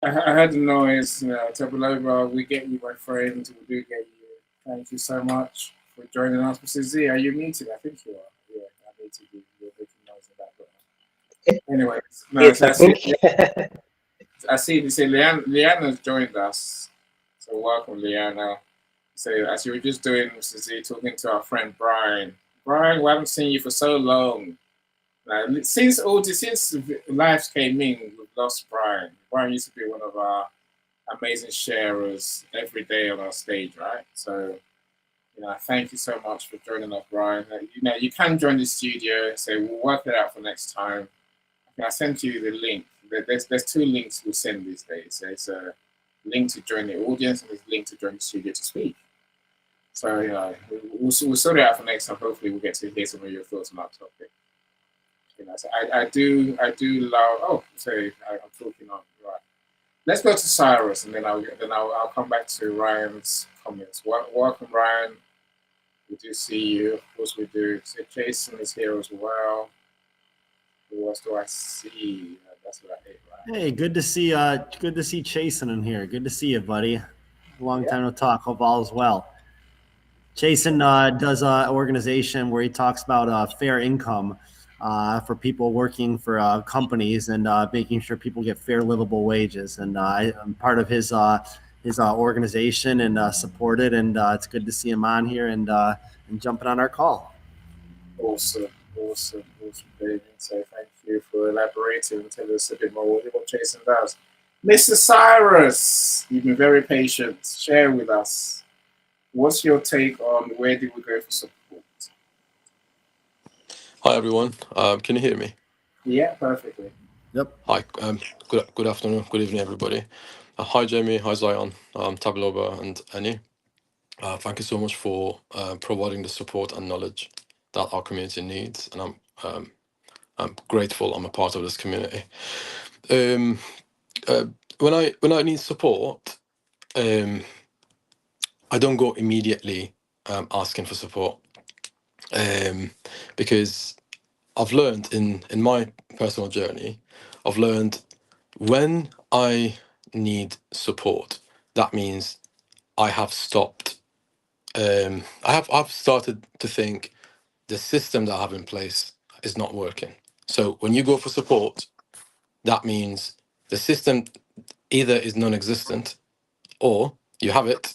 Speaker 2: I heard the noise. Tabulova, we get you, my friend. We do get you. Thank you so much for joining us. Mr. Z, are you muted? I think you are. Yeah, I need to be. You're making noise in the background. Anyways, no,
Speaker 4: Yes,
Speaker 2: so
Speaker 4: I think.
Speaker 2: I see. You say Leanna's joined us. So welcome, Leanna. So as you were just doing, Mr. Z, talking to our friend Brian. Brian, we haven't seen you for so long. Since Lives came in, we've lost Brian. Brian used to be one of our amazing sharers every day on our stage, right? So, thank you so much for joining us, Brian. You can join the studio, so we'll work it out for next time. I sent you the link. There's two links we send these days. There's a link to join the audience and there's a link to join the studio to speak. So, we'll sort it out for next time. Hopefully, we'll get to hear some of your thoughts on that topic. So I do love. Oh, sorry, I'm talking on right. Let's go to Cyrus, and then I'll come back to Ryan's comments. Welcome, Ryan. We do see you. Of course, we do. So Jason is here as well. Who else do I see? That's what I hate, right?
Speaker 1: Hey, good to see Chasen in here. Good to see you, buddy. Long
Speaker 2: Yeah.
Speaker 1: time no talk. Hope all is well. Chasen does an organization where he talks about fair income for people working for companies and making sure people get fair, livable wages. And I'm part of his organization and support it. And it's good to see him on here and jumping on our call.
Speaker 2: Awesome, David. So thank you for elaborating and telling us a bit more what Jason does. Mr. Cyrus, you've been very patient. Share with us. What's your take on where do we go for support?
Speaker 7: Hi everyone. Can you hear me?
Speaker 2: Yeah, perfectly.
Speaker 1: Yep.
Speaker 7: Hi. Good afternoon. Good evening, everybody. Hi Jamie. Hi Zion. Tabloba and Annie. Thank you so much for providing the support and knowledge that our community needs, and I'm grateful. I'm a part of this community. Um, when I need support, I don't go immediately asking for support because I've learned in my personal journey, I've learned when I need support, that means I have stopped. I've started to think the system that I have in place is not working. So when you go for support, that means the system either is non-existent or you have it,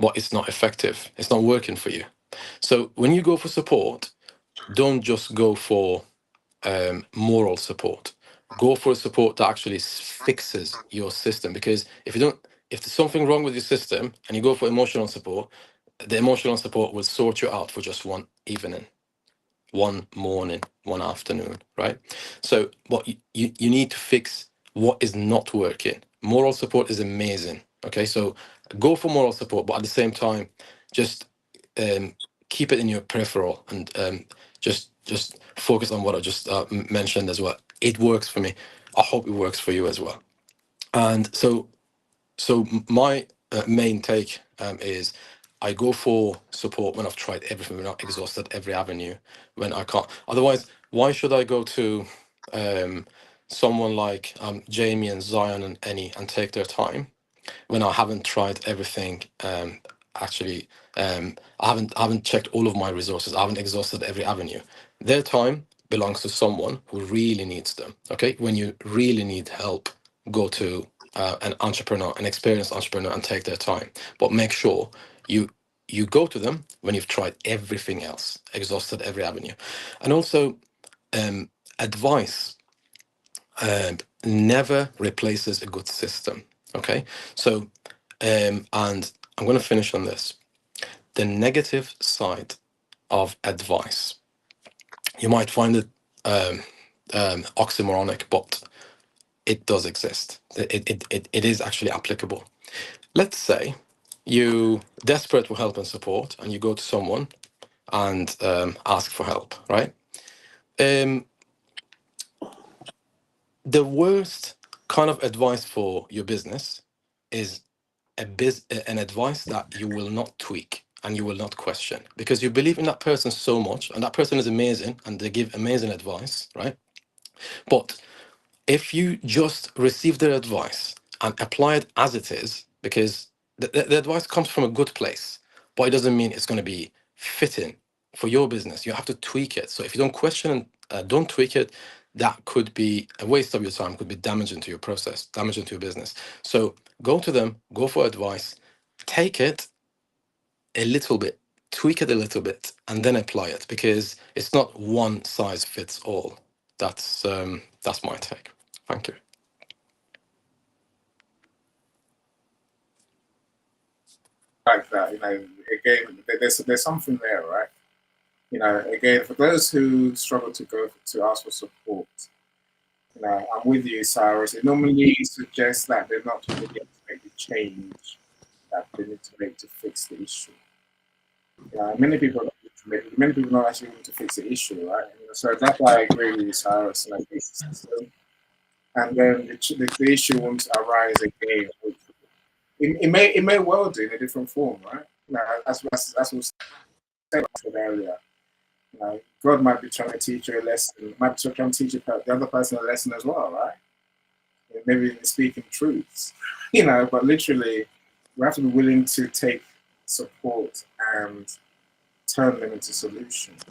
Speaker 7: but it's not effective. It's not working for you. So when you go for support, don't just go for moral support. Go for support that actually fixes your system. Because if there's something wrong with your system and you go for emotional support, the emotional support will sort you out for just one evening, one morning, one afternoon, right? So, what you need to fix what is not working. Moral support is amazing. Okay, so go for moral support, but at the same time, just keep it in your peripheral, and just focus on what I just mentioned as well. It works for me. I hope it works for you as well. And so my main take is I go for support when I've tried everything, when I've exhausted every avenue, when I can't. Otherwise, why should I go to someone like Jamie and Zion and Annie and take their time when I haven't tried everything? Actually, I haven't checked all of my resources. I haven't exhausted every avenue. Their time belongs to someone who really needs them. Okay, when you really need help, go to an entrepreneur, an experienced entrepreneur, and take their time. But make sure you go to them when you've tried everything else, exhausted every avenue. And also, advice never replaces a good system. Okay, so and I'm going to finish on this. The negative side of advice, you might find it oxymoronic, but it does exist. It is actually applicable. Let's say you desperate for help and support, and you go to someone and ask for help, right? The worst kind of advice for your business is an advice that you will not tweak and you will not question, because you believe in that person so much, and that person is amazing and they give amazing advice, right? But if you just receive their advice and apply it as it is, because the advice comes from a good place, but it doesn't mean it's going to be fitting for your business. You have to tweak it. So if you don't question and don't tweak it, that could be a waste of your time, could be damaging to your process, damaging to your business. So go to them, go for advice, take it a little bit, tweak it a little bit, and then apply it, because it's not one size fits all. That's my take. Thank you.
Speaker 2: Like that, again, there's something there, right? Again, for those who struggle to go to ask for support, I'm with you, Cyrus. It normally suggests that they're not willing to make the change that they need to make to fix the issue. Many people not actually want to fix the issue, right? So that's why I agree with you, Cyrus. Like fix the system, and then the issue won't arise again. It may well do in a different form, right? As we said earlier. God might be trying to teach you a lesson, might be trying to teach the other person a lesson as well, right? Maybe speaking truths, but literally, we have to be willing to take support and turn them into solutions.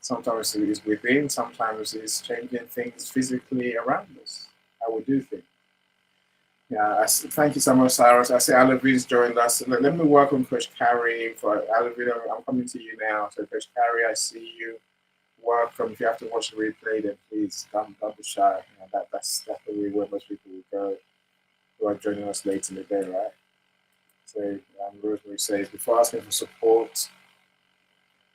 Speaker 2: Sometimes it is within, sometimes it's changing things physically around us, how we do things. Yeah, thank you so much, Cyrus. I see Alavin's joined us. Let me welcome Coach Carrie. For Alavin, I'm coming to you now. So, Coach Carrie, I see you. Welcome. If you have to watch the replay, then please don't be shy. That's the way where most people will go who are joining us late in the day, right? So, Rosemary says, before asking for support,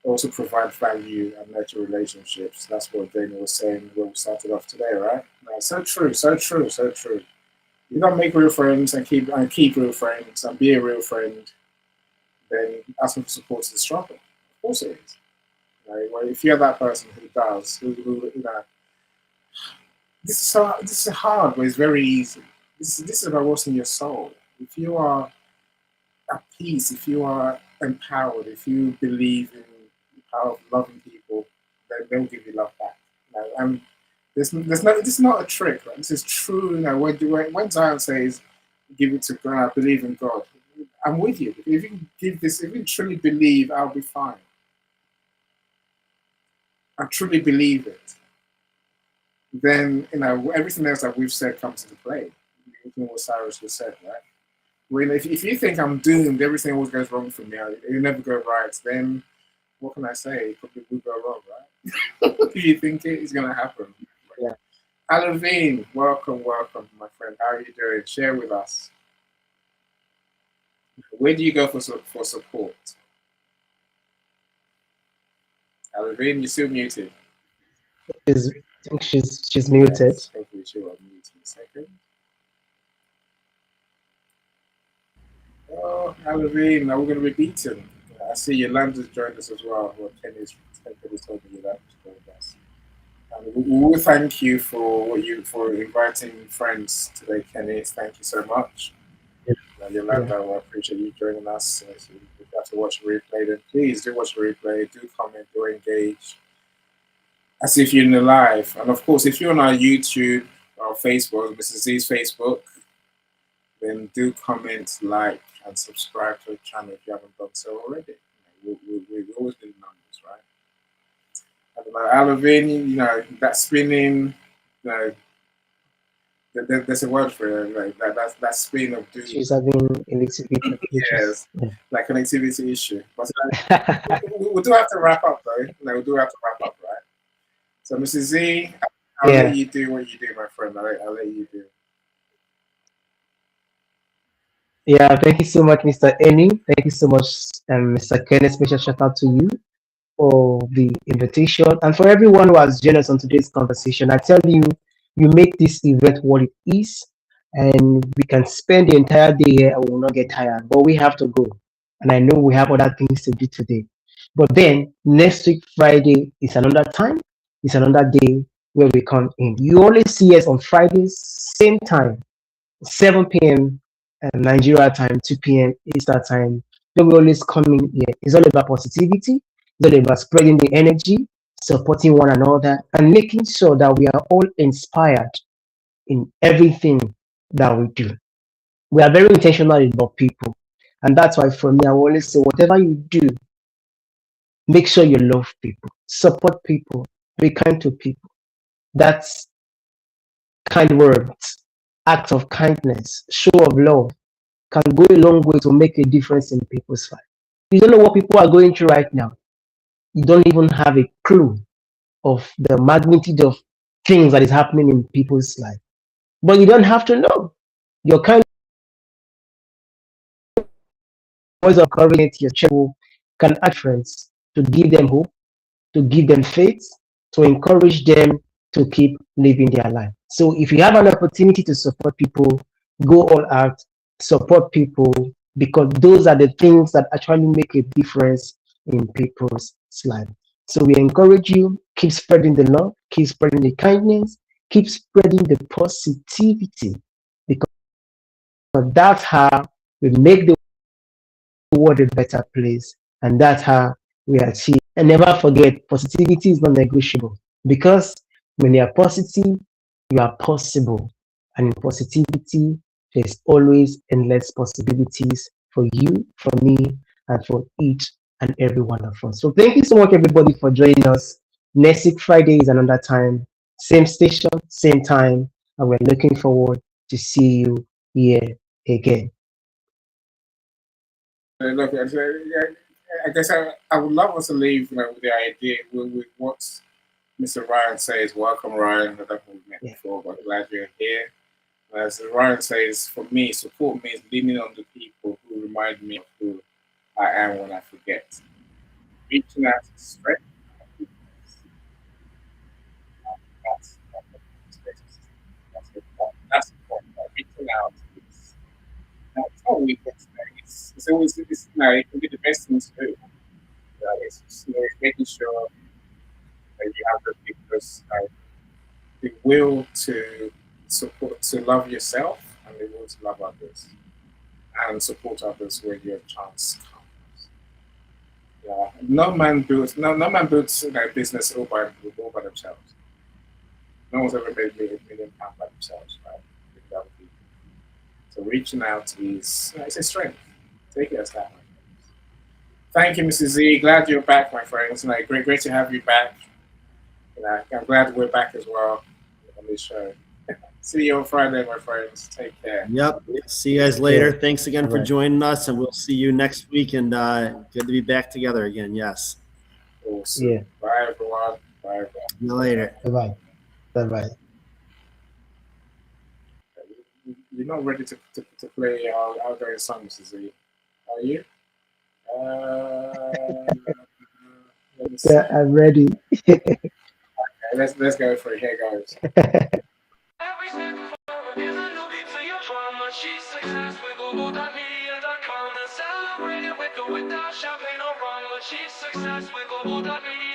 Speaker 2: also provide value and nurture relationships. That's what Daniel was saying when we started off today, right? So true, so true, so true. You don't make real friends and keep real friends and be a real friend, then asking for support is a struggle. Of course it is. Right? Well, if you're that person who does, this is hard, but it's very easy. This is about what's in your soul. If you are at peace, if you are empowered, if you believe in the power of loving people, then they'll give you love back. And this is not a trick. Right? This is true. When Zion says, "Give it to God," I believe in God. I'm with you. If you truly believe, I'll be fine. I truly believe it. Then everything else that we've said comes into play. Everything what Cyrus just said, right? When if you think I'm doomed, everything always goes wrong for me. It never go right. Then what can I say? It probably will go wrong, right? If you think it's gonna happen.
Speaker 4: Yeah.
Speaker 2: Alavin, welcome, my friend. How are you doing? Share with us. Where do you go for support? Alavin, you're still muted.
Speaker 4: I think she's muted.
Speaker 2: Yes, hopefully she'll unmute in a second. Oh, Halloween, now we're going to be beaten. I see Yolanda's joined us as well. Well, Kenny's told me Yolanda's joined us. And we will thank you for inviting friends today, Kenny. Thank you so much.
Speaker 4: Yeah.
Speaker 2: Yolanda, I appreciate you joining us. So if you have to watch the replay, then please do watch the replay. Do comment, do engage, as if you're in the live. And of course, if you're on our YouTube or Facebook, Mrs. Z's Facebook, then do comment, like, and subscribe to the channel if you haven't done so already. We always do numbers, right? And Alavin, that spinning, you know, there's a word for it, like that spin of doom.
Speaker 4: She's having a little bit of issues.
Speaker 2: Yes, like connectivity issue. But we do have to wrap up, though. We do have to wrap up, right? So, Mrs. Z, I'll let you do what you do, my friend. I'll let you do.
Speaker 4: Yeah, thank you so much, Mr. Eni. Thank you so much, Mr. Kenneth. Special shout out to you for the invitation and for everyone who has joined us on today's conversation. I tell you, you make this event what it is, and we can spend the entire day here and we will not get tired, but we have to go. And I know we have other things to do today. But then next week, Friday, is another time, it's another day where we come in. You always see us on Fridays, same time, 7 p.m. Nigeria time, 2 p.m. Eastern time. Then we always come in here. It's all about positivity. It's all about spreading the energy, supporting one another, and making sure that we are all inspired in everything that we do. We are very intentional about people. And that's why for me, I always say, whatever you do, make sure you love people, support people, be kind to people. That's kind words, acts of kindness, show of love can go a long way to make a difference in people's life. You don't know what people are going through right now. You don't even have a clue of the magnitude of things that is happening in people's life. But you don't have to know. Your kind words of encouragement to your children can add friends to give them hope, to give them faith, to encourage them to keep living their life. So if you have an opportunity to support people, go all out, support people, because those are the things that actually make a difference in people's life. So we encourage you, keep spreading the love, keep spreading the kindness, keep spreading the positivity, because that's how we make the world a better place, and that's how we achieve. And never forget, positivity is non negotiable because when you are positive, you are possible. And in positivity, there's always endless possibilities for you, for me, and for each and every one of us. So, thank you so much, everybody, for joining us. Next week, Friday, is another time, same station, same time, and we're looking forward to see you here again.
Speaker 2: Look, I guess I would love us to leave with the idea with what Mr. Ryan says. Welcome, Ryan. I don't think we've met before, but glad you're here. As Ryan says, for me, support means leaning on the people who remind me of who I am when I forget. Reaching out to strength. That's the point. Reaching out is it's not weakness. It's always it can be the best thing to do. It's just, making sure that you have the people's the will to support, to love yourself, and the will to love others, and support others when your chance comes. Yeah, no man builds business all by themselves. No one's ever made £1 million by themselves, right? With other people. So reaching out is it's a strength. Take it as that. Thank you, Mrs. Z. Glad you're back, my friends. Great to have you back. I'm glad we're back as well on this show. See you on Friday, my friends. Take care.
Speaker 1: Yep. See you guys later. Thanks again for joining us, and we'll see you next week. And good to be back together again. Yes.
Speaker 2: Awesome. Yeah. Bye, everyone. Bye, everyone.
Speaker 1: See you later.
Speaker 4: Bye-bye. Bye-bye.
Speaker 2: You're not ready to play our outgoing song, Mrs. Z. Are you?
Speaker 4: Yeah, I'm ready.
Speaker 2: Okay, let's go for it. Here goes. Every step forward is a new beat to your trauma. She's success with Global.Media.com.
Speaker 8: Without champagne or rum, achieve success with Global.Media.